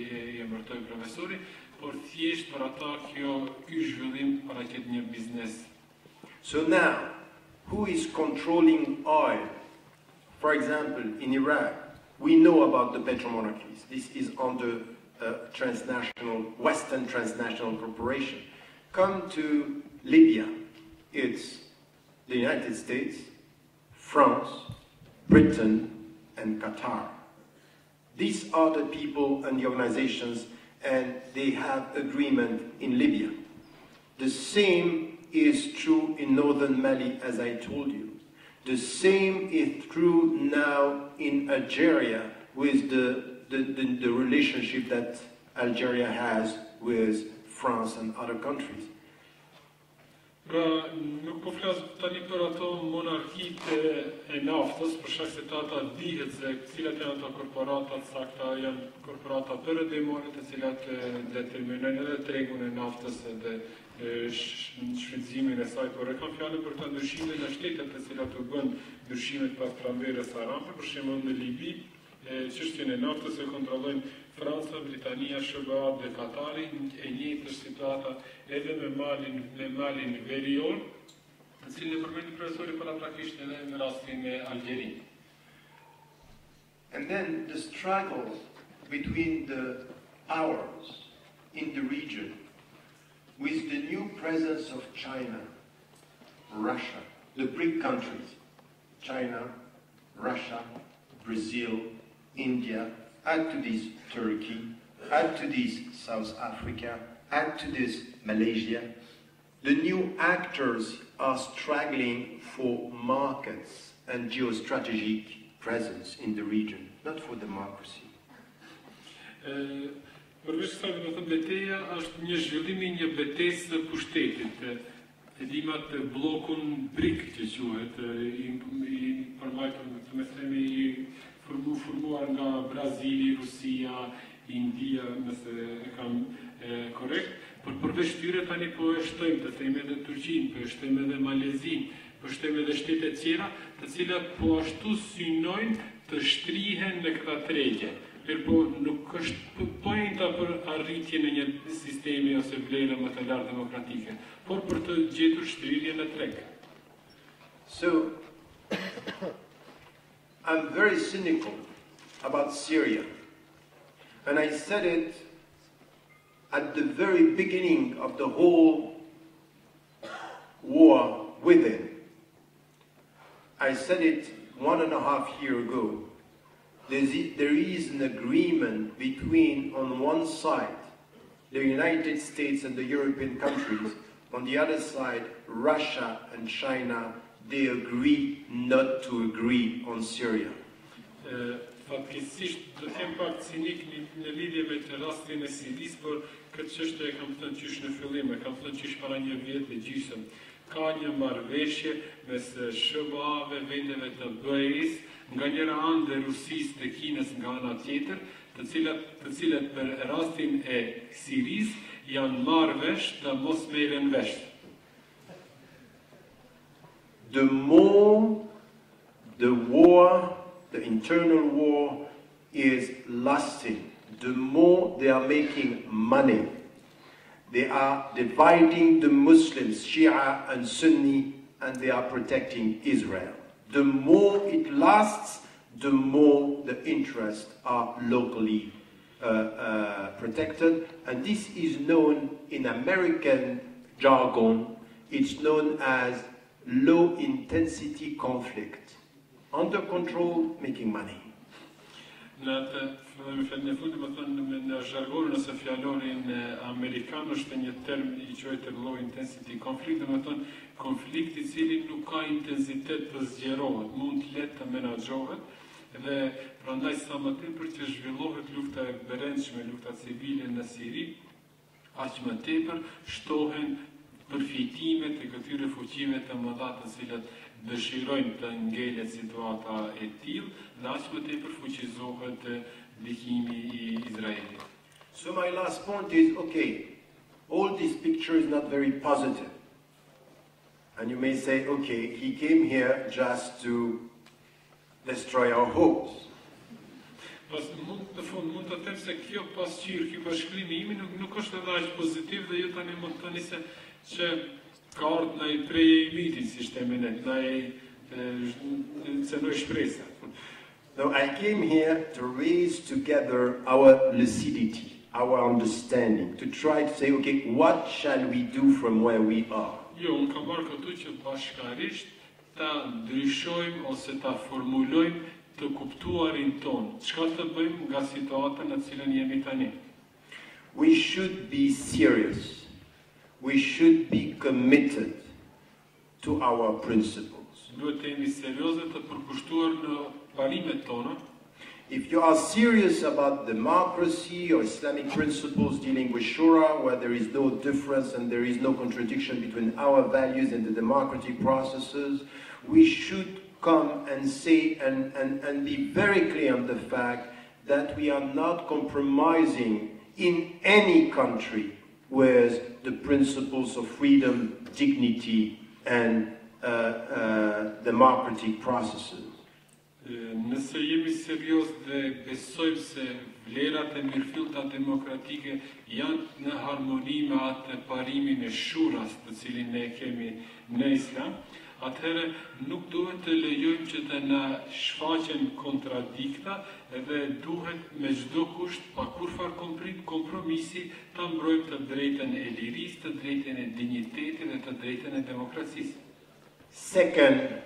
emërtoi profesori, por thjesht për ata ky zhvillim paraqet një biznes. So now, who is controlling oil? For example, in Iraq, we know about the petromonarchies. This is under Western transnational corporation. Come to Libya, it's the United States, France, Britain, and Qatar. These are the people and the organizations, and they have agreement in Libya. The same is true in northern Mali, as I told you. The same is true now in Algeria with the relationship that Algeria has with France and other countries. Pra, nuk po flas tani për ato monarkitë e naftës, për shkak se ata dihet se cilat janë ato korporata sakta, janë korporata perëndimore të cilat determinojnë edhe tregun e naftës dhe shfrytëzimin e saj, por e kam fjalën për të ndryshimet në shtetet të cilat u bën ndryshimet pas Pranverës Arabe, për shembull në Libi, çështjen e naftës e kontrollojnë Franca, Britania, SBA dhe Katari, e njëjtë situata edhe me malin verior, në cilin e përmendi profesori paraprakisht edhe në rastin e Algjerisë. And then the struggle between the powers in the region with the new presence of China, Russia, the BRIC countries, China, Russia, Brazil, India, add to this Turkey, add to this South Africa, add to this Malaysia. The new actors are struggling for markets and geostrategic presence in the region, not for democracy. Përveç kësaj, do të thënë, betejë është një zhvillim i një betejë së pushtetit. E dim atë bllokun BRIC që quhet, i përmbajtur me themi i formuar nga Brazili, Rusia, India, nëse e kam korrekt, por përveç tyre tani po e shtojmë të themi edhe Turqinë, po e shtojmë edhe Malezinë, po shtojmë edhe shtete tjera, të cilat po ashtu synojnë të shtrihen në këta tregje. Po nuk është pointa për arritjen e një sistemi ose vlere më të lartë demokratike, por për të gjetur shtrirje në treg. So, I'm very cynical about Syria. And I said it at the very beginning of the whole war within. I said it 1.5 years ago. There is an agreement between, on one side, the United States and the European countries, on the other side, Russia and China. They agree not to agree on Syria. Fatkeqësisht do të jem pak cinik në lidhje me të rastin e Sirisë, por këtë çështje e kam thënë qysh në fillim, e kam thënë qysh para një vjet e gjysmë. Ka një marrëveshje mes SBA-ve, vendeve të BE-s, nga njëra anë dhe Rusisë dhe Kinës nga ana tjetër, të cilat për rastin e Sirisë janë marrë vesh të mos merren vesh. The more the war, the internal war is lasting, the more they are making money. They are dividing the Muslims, Shia and Sunni, and they are protecting Israel. The more it lasts, the more the interests are locally protected. And this is known in American jargon, it's known as low-intensity conflict. Under control, making money. Në fundit, më thënë, në jargonin ose fjalorin amerikan është një term i quajtur low intensity conflict, dhe më thënë, konflikt i cili nuk ka intensitet të zgjerohet, mund të lehtë të menaxhohet, dhe prandaj sa më tepër që zhvillohet lufta e brendshme, lufta civile në Siri, aq më tepër shtohen përfitimet e këtyre fuqive të mëdha të cilat dëshirojnë të ngelet situata e tillë, dhe aq më tepër fuqizohet ndikimi i Izraelit. So my last point is, okay, all this picture is not very positive. And you may say, okay, he came here just to destroy our hopes. Mund të them se kjo pasqyrë, kjo përshkrimi imi nuk është edhe aq pozitiv, dhe ju tani mund të thoni se që ka ardhur ndaj preje i mitit, si shtemin e cënoj shpresa. No, I came here to raise together our lucidity, our understanding, to try to say, okay, what shall we do from where we are? Jo, unë kam marrë këtu që bashkarisht ta ndryshojmë ose ta formulojmë të kuptuarin tonë. Çka të bëjmë nga situata në cilën jemi tani? We should be serious. We should be committed to our principles. Duhet të jemi serioze, të përkushtuar në parimet tona. If you are serious about democracy or Islamic principles dealing with shura, where there is no difference and there is no contradiction between our values and the democratic processes, we should come and say and be very clear on the fact that we are not compromising in any country with the principles of freedom, dignity, and democratic processes. Nëse jemi serioz dhe besojmë se vlerat e mirëfillta demokratike janë në harmoni me atë parimin e shuras të cilin ne kemi në Islam, atëherë nuk duhet të lejojmë që të na shfaqen kontradikta edhe duhet me çdo kusht pa kurfar kompromisi ta mbrojmë të drejtën e lirisë, të drejtën e dinjitetit dhe të drejtën e demokracisë. Second,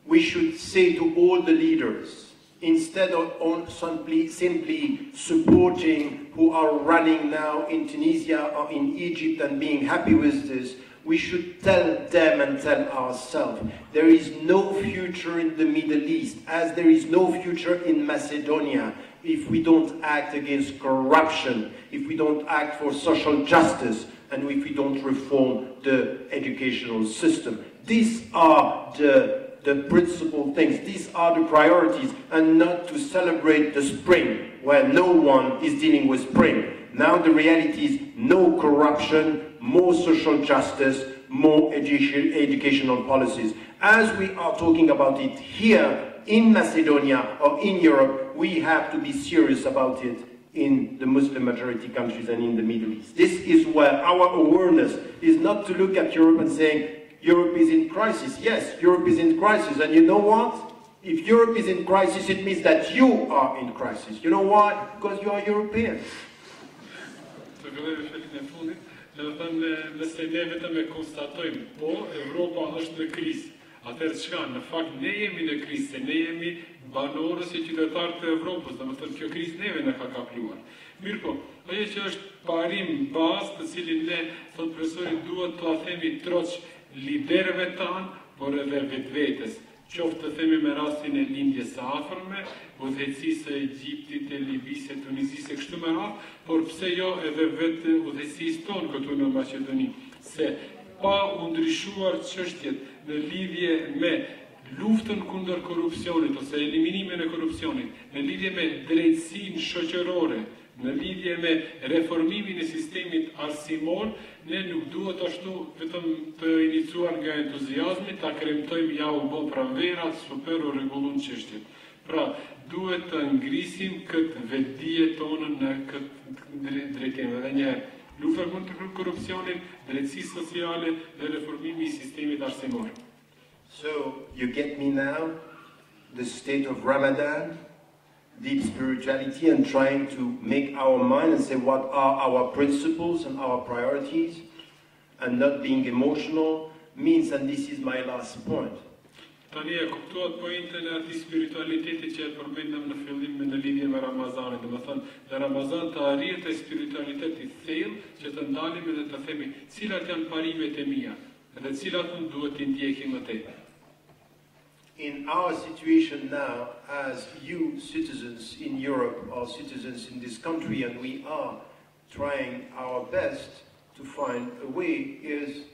we should say to all the leaders, instead of simply supporting who are running now in Tunisia or in Egypt and being happy with this, we should tell them and tell ourselves, there is no future in the Middle East, as there is no future in Macedonia, if we don't act against corruption, if we don't act for social justice, and if we don't reform the educational system. These are the principal things, these are the priorities, and not to celebrate the spring, where no one is dealing with spring. Now the reality is no corruption, more social justice, more educational policies. As we are talking about it here in Macedonia or in Europe, we have to be serious about it in the Muslim majority countries and in the Middle East. This is where our awareness is not to look at Europe and saying, Europe is in crisis. Yes, Europe is in crisis. And you know what? If Europe is in crisis, it means that you are in crisis. You know why? Because you are European. Nëse ne vetëm e konstatojmë, po, Europa është në krizë. Atëherë çka? Në fakt ne jemi në krizë, se ne jemi banorës e qytetarë të Evropës, domethënë kjo krizë neve na ka kapluar. Mirë po, ajo që është parim bazë të cilin ne, thot profesori, duhet t'u themi troç liderëve tanë, por edhe vetvetes. Qoftë të themi me rastin e lindjes së afërme, udhëheqësisë e Egjiptit, e Libisë, e Tunizisë, e kështu me radhë, por pse jo edhe vetë udhëheqësisë tonë këtu në Maqedoni, se pa u ndryshuar çështjet në lidhje me luftën kundër korrupsionit ose eliminimin e korrupsionit, në lidhje me drejtësinë shoqërore, në lidhje me reformimin e sistemit arsimor, ne nuk duhet ashtu vetëm të inicuar nga entuziazmi, ta kremtojmë ja u bë pranvera, super u rregullon çështjet. Pra, duhet të ngrisim këtë vetdije tonë në këtë drejtim. Edhe një herë, lufta kundër korrupsionit, drejtësi sociale dhe reformimi I sistemit arsimor. So, you get me now? The state of Ramadan, deep spirituality, and trying to make our mind and say what are our principles and our priorities, and not being emotional, means, and this is my last point. Tani e kuptuat pojintën e atij spiritualiteti që e përmendëm në fillim në lidhje me Ramazanin, domethënë në Ramazan të arrihet ai spiritualiteti I thellë që të ndalim edhe të themi cilat janë parimet e mia dhe cilat nuk duhet t'i ndjekim më tepër. In our situation now, as you citizens in Europe or citizens in this country, and we are trying our best to find a way, is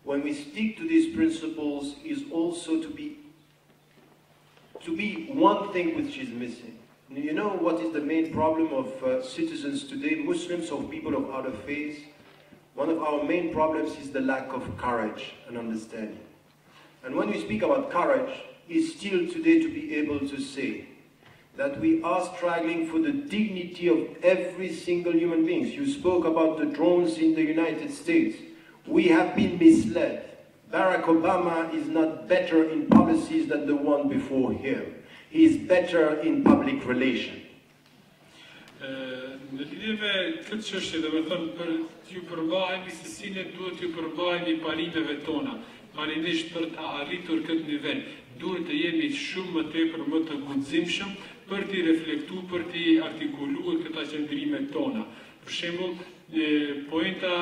when we stick to these principles is also to be one thing which is missing. You know what is the main problem of citizens today, Muslims or people of other faiths? One of our main problems is the lack of courage and understanding. And when we speak about courage, is still today to be able to say that we are struggling for the dignity of every single human being. You spoke about the drones in the United States. We have been misled. Barack Obama is not better in policies than the one before him. He is better in public relations. Në lidhje me këtë çështje, domethënë për t'ju përballemi se si ne duhet t'ju përballemi parimeve tona. Parimisht për të arritur këtë nivel, duhet të jemi shumë më tepër më të guximshëm për t'i reflektuar, për t'i artikuluar këta qëndrimet tona. Për shembull, pointa,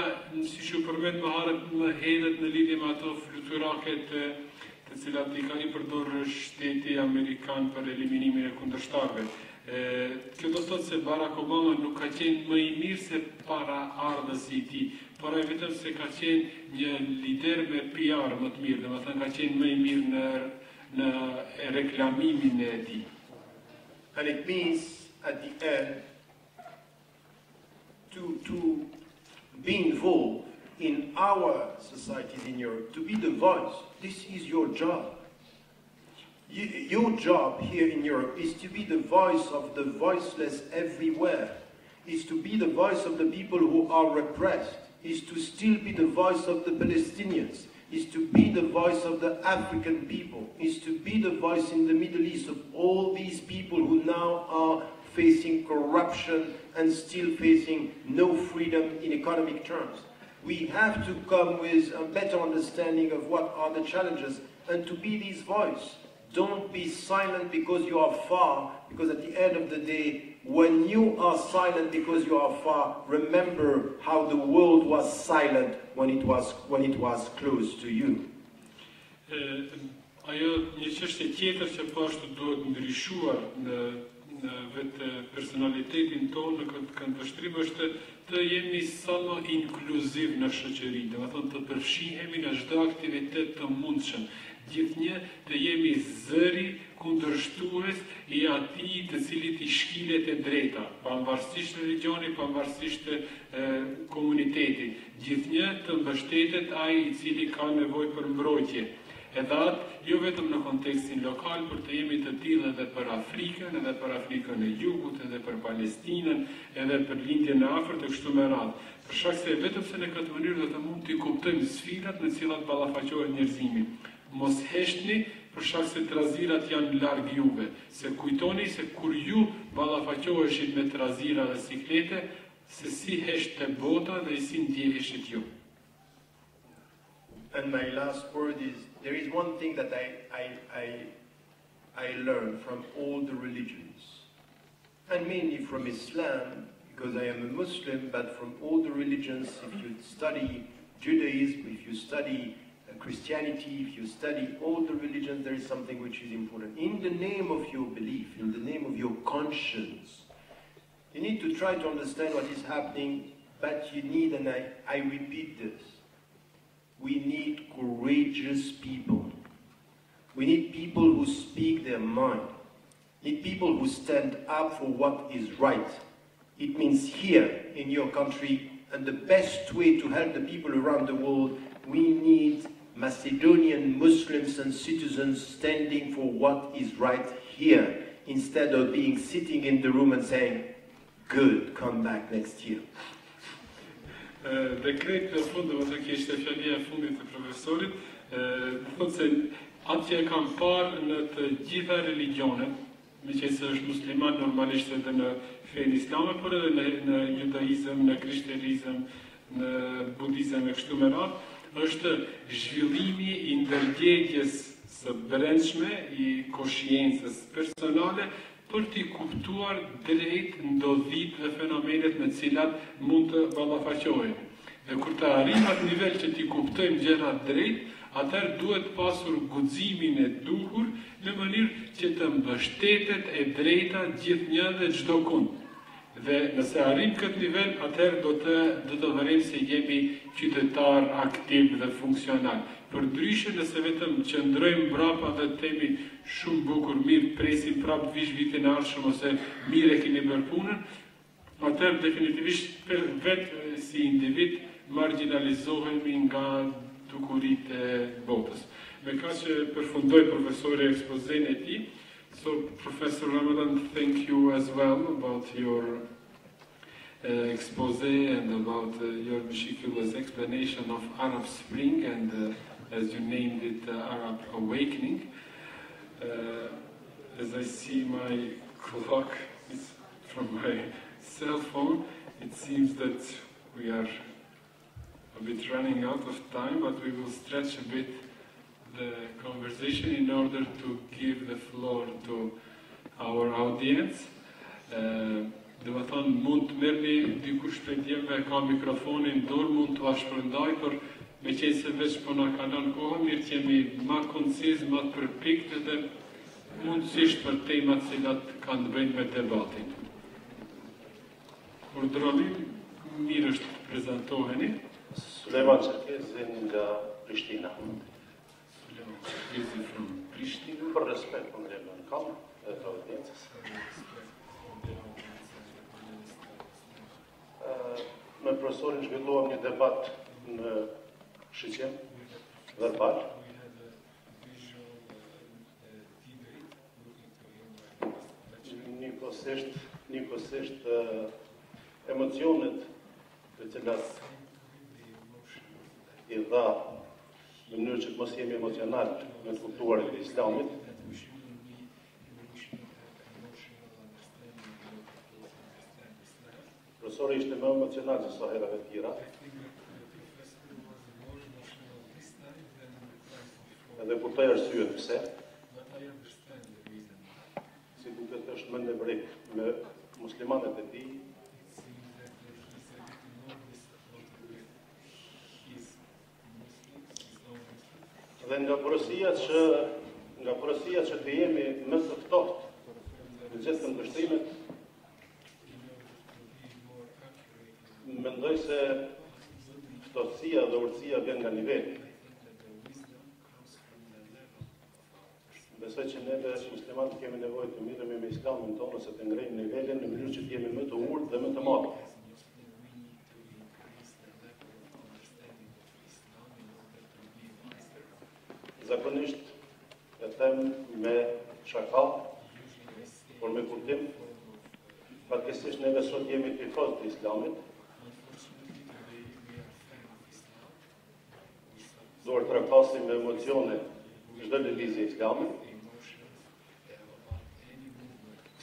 siç u përmend më herët në lidhje me ato fluturake të cilat I ka I përdorur shteti amerikan për eliminimin e kundërshtarëve. Kjo do thotë se Barack Obama nuk ka qenë më i mirë se paraardhësi i tij, por ai vetëm se ka qenë një lider me PR më të mirë, domethënë ka qenë më i mirë në reklamimin e tij. And it means at the end to be involved in our societies in Europe, to be the voice. This is your job. Your job here in Europe is to be the voice of the voiceless everywhere, is to be the voice of the people who are repressed, is to still be the voice of the Palestinians, is to be the voice of the African people, is to be the voice in the Middle East of all these people who now are facing corruption and still facing no freedom in economic terms. We have to come with a better understanding of what are the challenges and to be this voice. Don't be silent because you are far, because at the end of the day, when you are silent because you are far, remember how the world was silent when it was close to you. Ajo një çështje tjetër që po ashtu duhet ndryshuar në vetë personalitetin tonë në këtë këndvështrim është të jemi sa më inkluziv në shoqëri, domethënë të përfshihemi në çdo aktivitet të mundshëm. Gjithnjë të jemi zëri kundërshtues i atij të cilit i shkilet e drejta, pavarësisht religioni, pavarësisht komuniteti. Gjithnjë të mbështetet ai i cili ka nevojë për mbrojtje. Edhe atë jo vetëm në kontekstin lokal, por të jemi të tillë edhe për Afrikën, edhe për Afrikën e Jugut, edhe për Palestinën, edhe për lindjen e afërt e kështu me radhë. Për shkak se vetëm se në këtë mënyrë do të mund të kuptojmë sfidat në të cilat ballafaqohet njerëzimi. Mos heshtni për shkak se trazirat janë larg juve. Se kujtoni se kur ju ballafaqoheshit me trazira dhe siklete, se si heshte bota dhe si ndjeheshit ju. And my last word is, there is one thing that I learned from all the religions, and mainly from Islam, because I am a Muslim, but from all the religions, if you study Judaism, if you study Christianity, if you study all the religions, there is something which is important. In the name of your belief, in the name of your conscience, you need to try to understand what is happening, but you need, and I repeat this, we need courageous people. We need people who speak their mind. We need people who stand up for what is right. It means here in your country, and the best way to help the people around the world, we need Macedonian Muslims and citizens standing for what is right here, instead of being sitting in the room and saying, good, come back next year. Dhe krejt për fund, dhe më kishte fjalia e fundit të profesorit, thotë se atë që e kam parë në të gjitha religionet, me që se është musliman normalisht edhe në fenë islame, por edhe në judaizëm, në krishterizëm, në budizëm e kështu me radhë, është zhvillimi i ndërgjegjës së brendshme, i koshiencës personale, për t'i kuptuar drejt ndodhit dhe fenomenet me cilat mund të ballafaqohemi. Dhe kur të arrim atë nivel që t'i kuptojmë gjërat drejt, atëherë duhet pasur guximin e duhur në mënyrë që të mbështetet e drejta gjithnjë dhe çdo kund. Dhe nëse arrim këtë nivel, atëherë do të vërejmë se jemi qytetar aktiv dhe funksional. Përndryshe nëse vetëm qëndrojmë mbrapa dhe themi shumë bukur, mirë, presim prapë vish vitin e ardhshëm ose mirë e keni bërë punën, atëherë definitivisht vetë si individ marginalizohemi nga dukuritë e botës. Me ka që përfundoj profesori ekspozen e tij. So, Professor Ramadan, thank you as well about your expose and about your meticulous explanation of Arab Spring and, as you named it, Arab Awakening. As I see my clock from my cell phone, it seems that we are a bit running out of time, but we will stretch a bit the conversation in order to give the floor to our audience. Dhe më thonë, mund të merrni dikush prej djemve ka mikrofonin dorë, mund të shpërndaj, por me qenë se veç po na kalon koha, mirë që jemi ma konciz, ma të përpikt dhe mundësisht për temat cilat kanë të bëjnë me debatin. Urdhëroni, mirë është të prezantoheni. Sulejman Çerkezin nga Prishtina. Sulejman Çerkezin from Prishtina. Për respekt për mbrëmjen kam dhe të audiencës. Me profesorin zhvilluam një debat në shiqim verbal. Njëkohësisht emocionet të cilat i dha në mënyrë që të mos jemi emocional me të kuptuarit e Islamit. Profesori ishte më emocional se sa herave të tjera. Edhe kuptoj arsyen pse. Si duket është më nevrik me muslimanët e tij. Dhe nga porosia që të jemi më të ftohtë në gjithë kundërshtimet, mendoj se ftohtësia dhe urtësia vjen nga niveli. Besoj që neve muslimanët kemi nevojë të mirëmi me Islamin tonë ose të ngrejmë nivelin në mënyrë që të jemi më të urtë dhe më të madh. Zakonisht e them me shaka, por me kuptim, fatkeqësisht neve sot jemi tifoz të Islamit. Duhet të trakasim me emocione çdo lëvizje Islamit.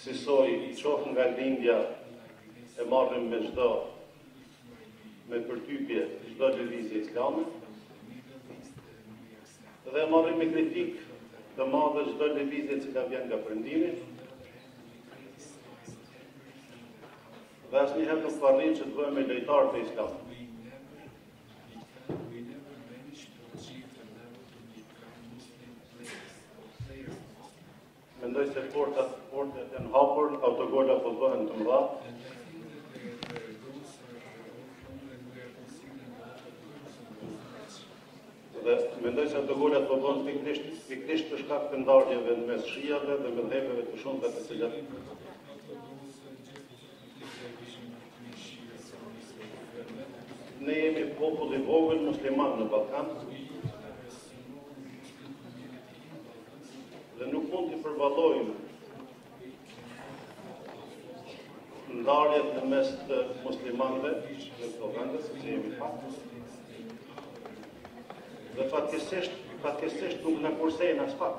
Kësaj qof nga lindja e marrim me përtypje çdo lëvizje Islamit. Dhe marrim me kritikë të madhe çdo lëvizje që vjen nga perëndimi. Dhe asnjëherë nuk parrim që të bëhemi lojtar të Islamit. Mendoj se portat janë hapur, autogola po bëhen të mëdha. Dhe mendoj se autogolat po bëhen pikërisht për shkak të ndarjeve në mes shijave dhe mëdhëveve të shumta të cilat ne jemi popull i vogël musliman në Ballkan. Dhe nuk mund të përballojmë ndarjet në mes të muslimanëve në këto vende, sepse jemi pak. Dhe fatkeqësisht nuk na kursejnë as pak.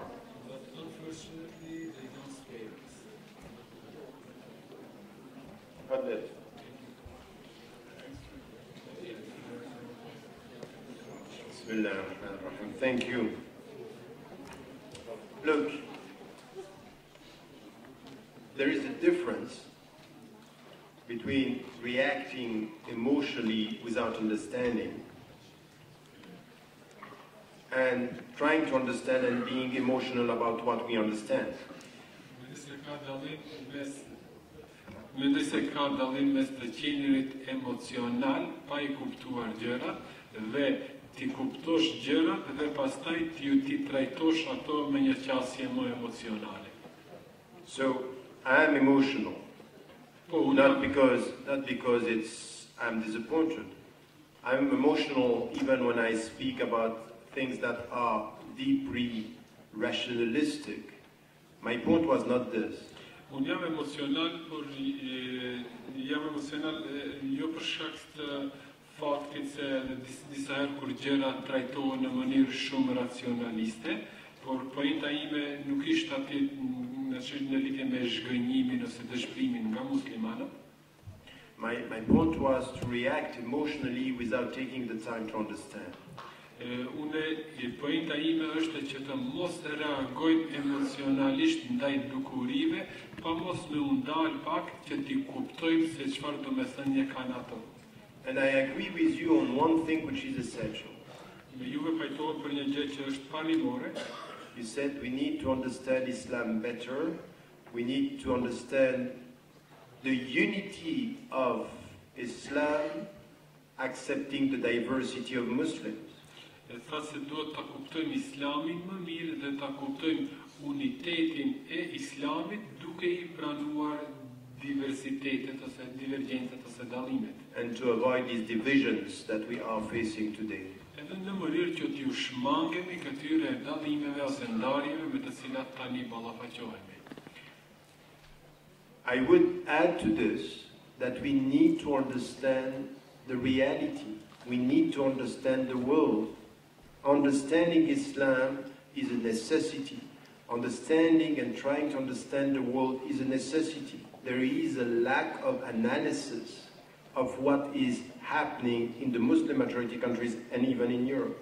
Bismillahirrahmanirrahim. Thank you. Look, there is a difference between reacting emotionally without understanding and trying to understand and being emotional about what we understand. Mendoj se ka dallim mes të qenërit emocional pa I kuptuar gjërat dhe ti kuptosh gjërat dhe pastaj ti trajtosh ato me një qasje më emocionale. So I am emotional, not because I'm disappointed. I'm emotional even when I speak about things that are deeply rationalistic. My point was not this. Unë jam emocional, por jam emocional jo për shkak të faktit se disa herë kur gjëra trajtohen në mënyrë shumë racionaliste, por pointa ime nuk ishte atje në lidhje me zhgënjimin ose dëshpërimin nga muslimanët. My point was to react emotionally without taking the time to understand. Pointa ime është që të mos reagojmë emocionalisht ndaj dukurive, pa mos me undal pak që t'i kuptojmë se çfarë do me thënie kanë ato. And I agree with you on one thing which is essential. Me juve pajtohet për një gjë që është parimore. You said we need to understand Islam better. We need to understand the unity of Islam, accepting the diversity of Muslims. Tha se duhet ta kuptojmë Islamin më mirë dhe ta kuptojmë unitetin e Islamit duke I pranuar diversitetet ose divergjencat ose dallimet. And to avoid these divisions that we are facing today. Edhe në mënyrë që t'ju shmangemi këtyre dallimeve ose ndarjeve me të cilat tani ballafaqohemi. I would add to this that we need to understand the reality. We need to understand the world. Understanding Islam is a necessity. Understanding and trying to understand the world is a necessity. There is a lack of analysis of what is happening in the Muslim majority countries and even in Europe.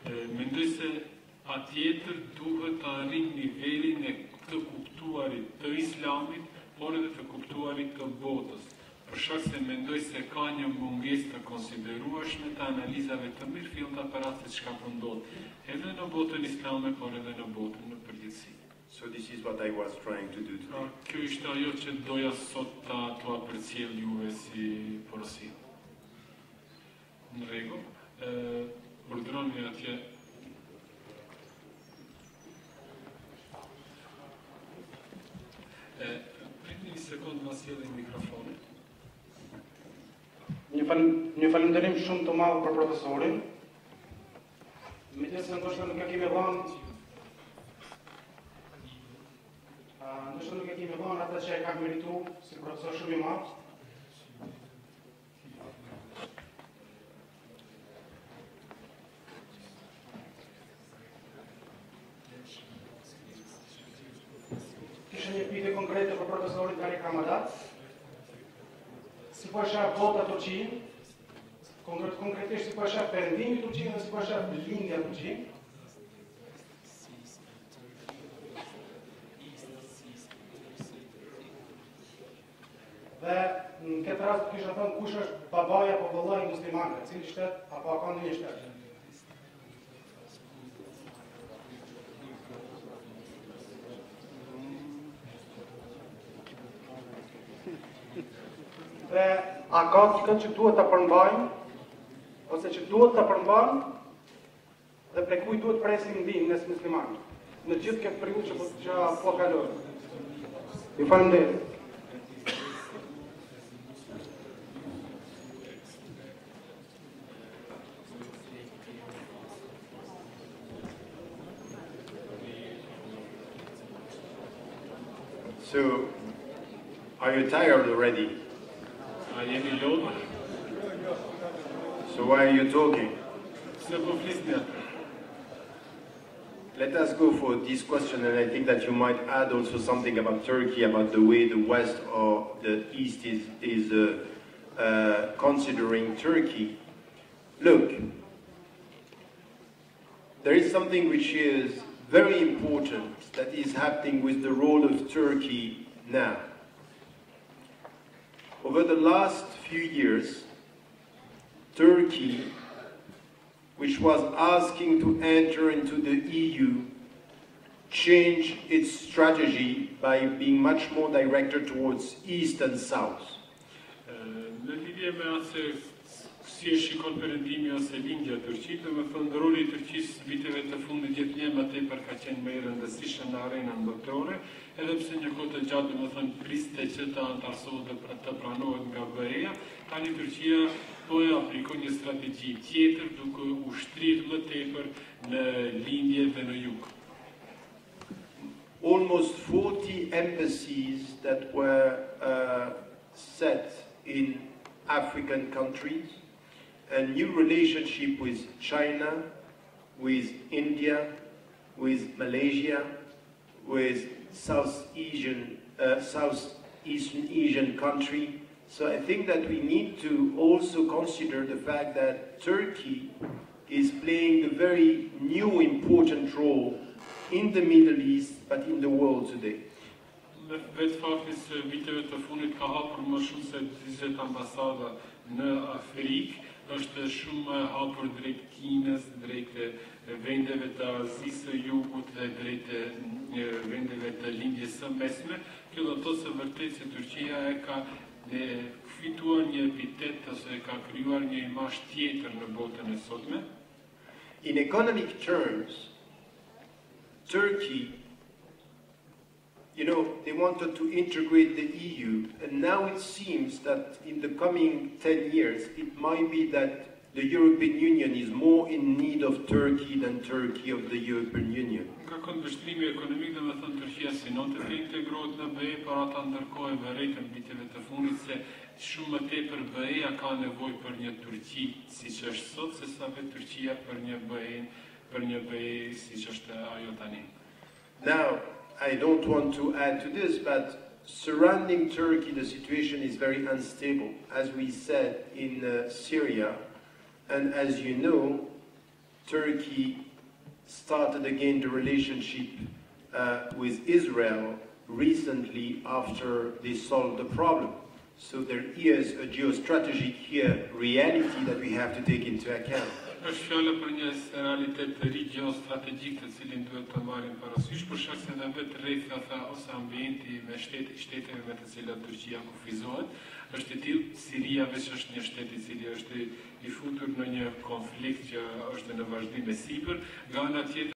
Mendoj se atjetër duhet të arrijmë nivelin e të kuptuarit të Islamit, por edhe të kuptuarit të botës. Për shkak se mendoj se ka një mungesë të konsiderueshme të analizave të mirëfillta për atë çka po ndodh, edhe në botën islame, por edhe në botën në përgjithësi. So this is what I was trying to do today. Kjo ishte ajo që doja sot t'ua përcjell juve si porosi. Në rregull, urdhroni atje. Pritni një sekondë ma sjellim mikrofonin. Një falënderim shumë të madh për profesorin. Megjithëse ndoshta nuk e kemi dhënë atë që e ka merituar si profesor shumë I madh. Kisha një pyetje konkrete për profesorin Tarik Ramadan. Si po shaf vota Turqinë, konkretisht si po shaf perëndimi I Turqinë dhe si po shaf lindja e Turqinë. Dhe në këtë rast kisha thënë kush është babaja apo vëllai I muslimanëve, cili shtet apo ka ndonjë shtet. Dhe a ka dikë që duhet ta përmbajmë ose që duhet ta përmbajmë dhe prej kujt duhet presim ndihmë mes muslimanëve në gjithë këtë periudhë që po kalojmë. Ju falenderoj. So, are you tired already? Jemi lodhur. So why are you talking? Se po flisni atë. Let us go for this question, and I think that you might add also something about Turkey, about the way the West or the East is considering Turkey. Look, there is something which is very important that is happening with the role of Turkey now. Over the last few years, Turkey, which was asking to enter into the EU, changed its strategy by being much more directed towards East and South. Në lidhje me atë si e shikon perëndimi ose lindja e Turqisë, me thënë roli I Turqisë viteve të fundit gjithnjë më tepër ka qenë më I rëndësishëm në arenën botërore, edhe pse një kohë të gjatë domethënë priste që të antarësohet dhe të pranohet nga BE-ja, tani Turqia po e aplikon një strategji tjetër duke u shtrirë më tepër në lindje dhe në jug. Almost 40 embassies that were set in African countries, a new relationship with China, with India, with Malaysia, with Southeastern Asian country. So I think that we need to also consider the fact that Turkey is playing a very new important role in the Middle East, but in the world today. Vetë fakti se viteve të fundit ka hapur më shumë se 20 ambasada në Afrikë, është shumë hapur drejt Kinës, drejt vendeve të Azisë së Jugut dhe drejt vendeve të lindjes së mesme. Kjo do të thotë se vërtet se Turqia e ka fituar një epitet ose ka krijuar një imazh tjetër në botën e sotme. In economic terms, Turkey, they wanted to integrate the EU, and now it seems that in the coming 10 years, it might be that the European Union is more in need of Turkey than Turkey of the European Union. Ka këndvështrimi ekonomik, dhe me thënë Turqia synon të integrohet në BE, para ta ndërkohë vërejtë në viteve të fundit se shumë më tepër BE-ja ka nevojë për një Turqi siç është sot, sesa vetë Turqia për një BE siç është ajo tani. Now, I don't want to add to this, but surrounding Turkey, the situation is very unstable, as we said in Syria, and as you know, Turkey started again the relationship with Israel recently after they solved the problem. So there is a geostrategic here reality that we have to take into account. Është fjala për një realitet të ri geostrategjik të cilin duhet të marrim parasysh për shkak se edhe vetë rretha ose ambienti me shteteve me të cilat Turqia kufizohet, është i tillë. Siria veç është një shtet i cili është i futur në një konflikt që është në vazhdim me sipër, nga ana tjetër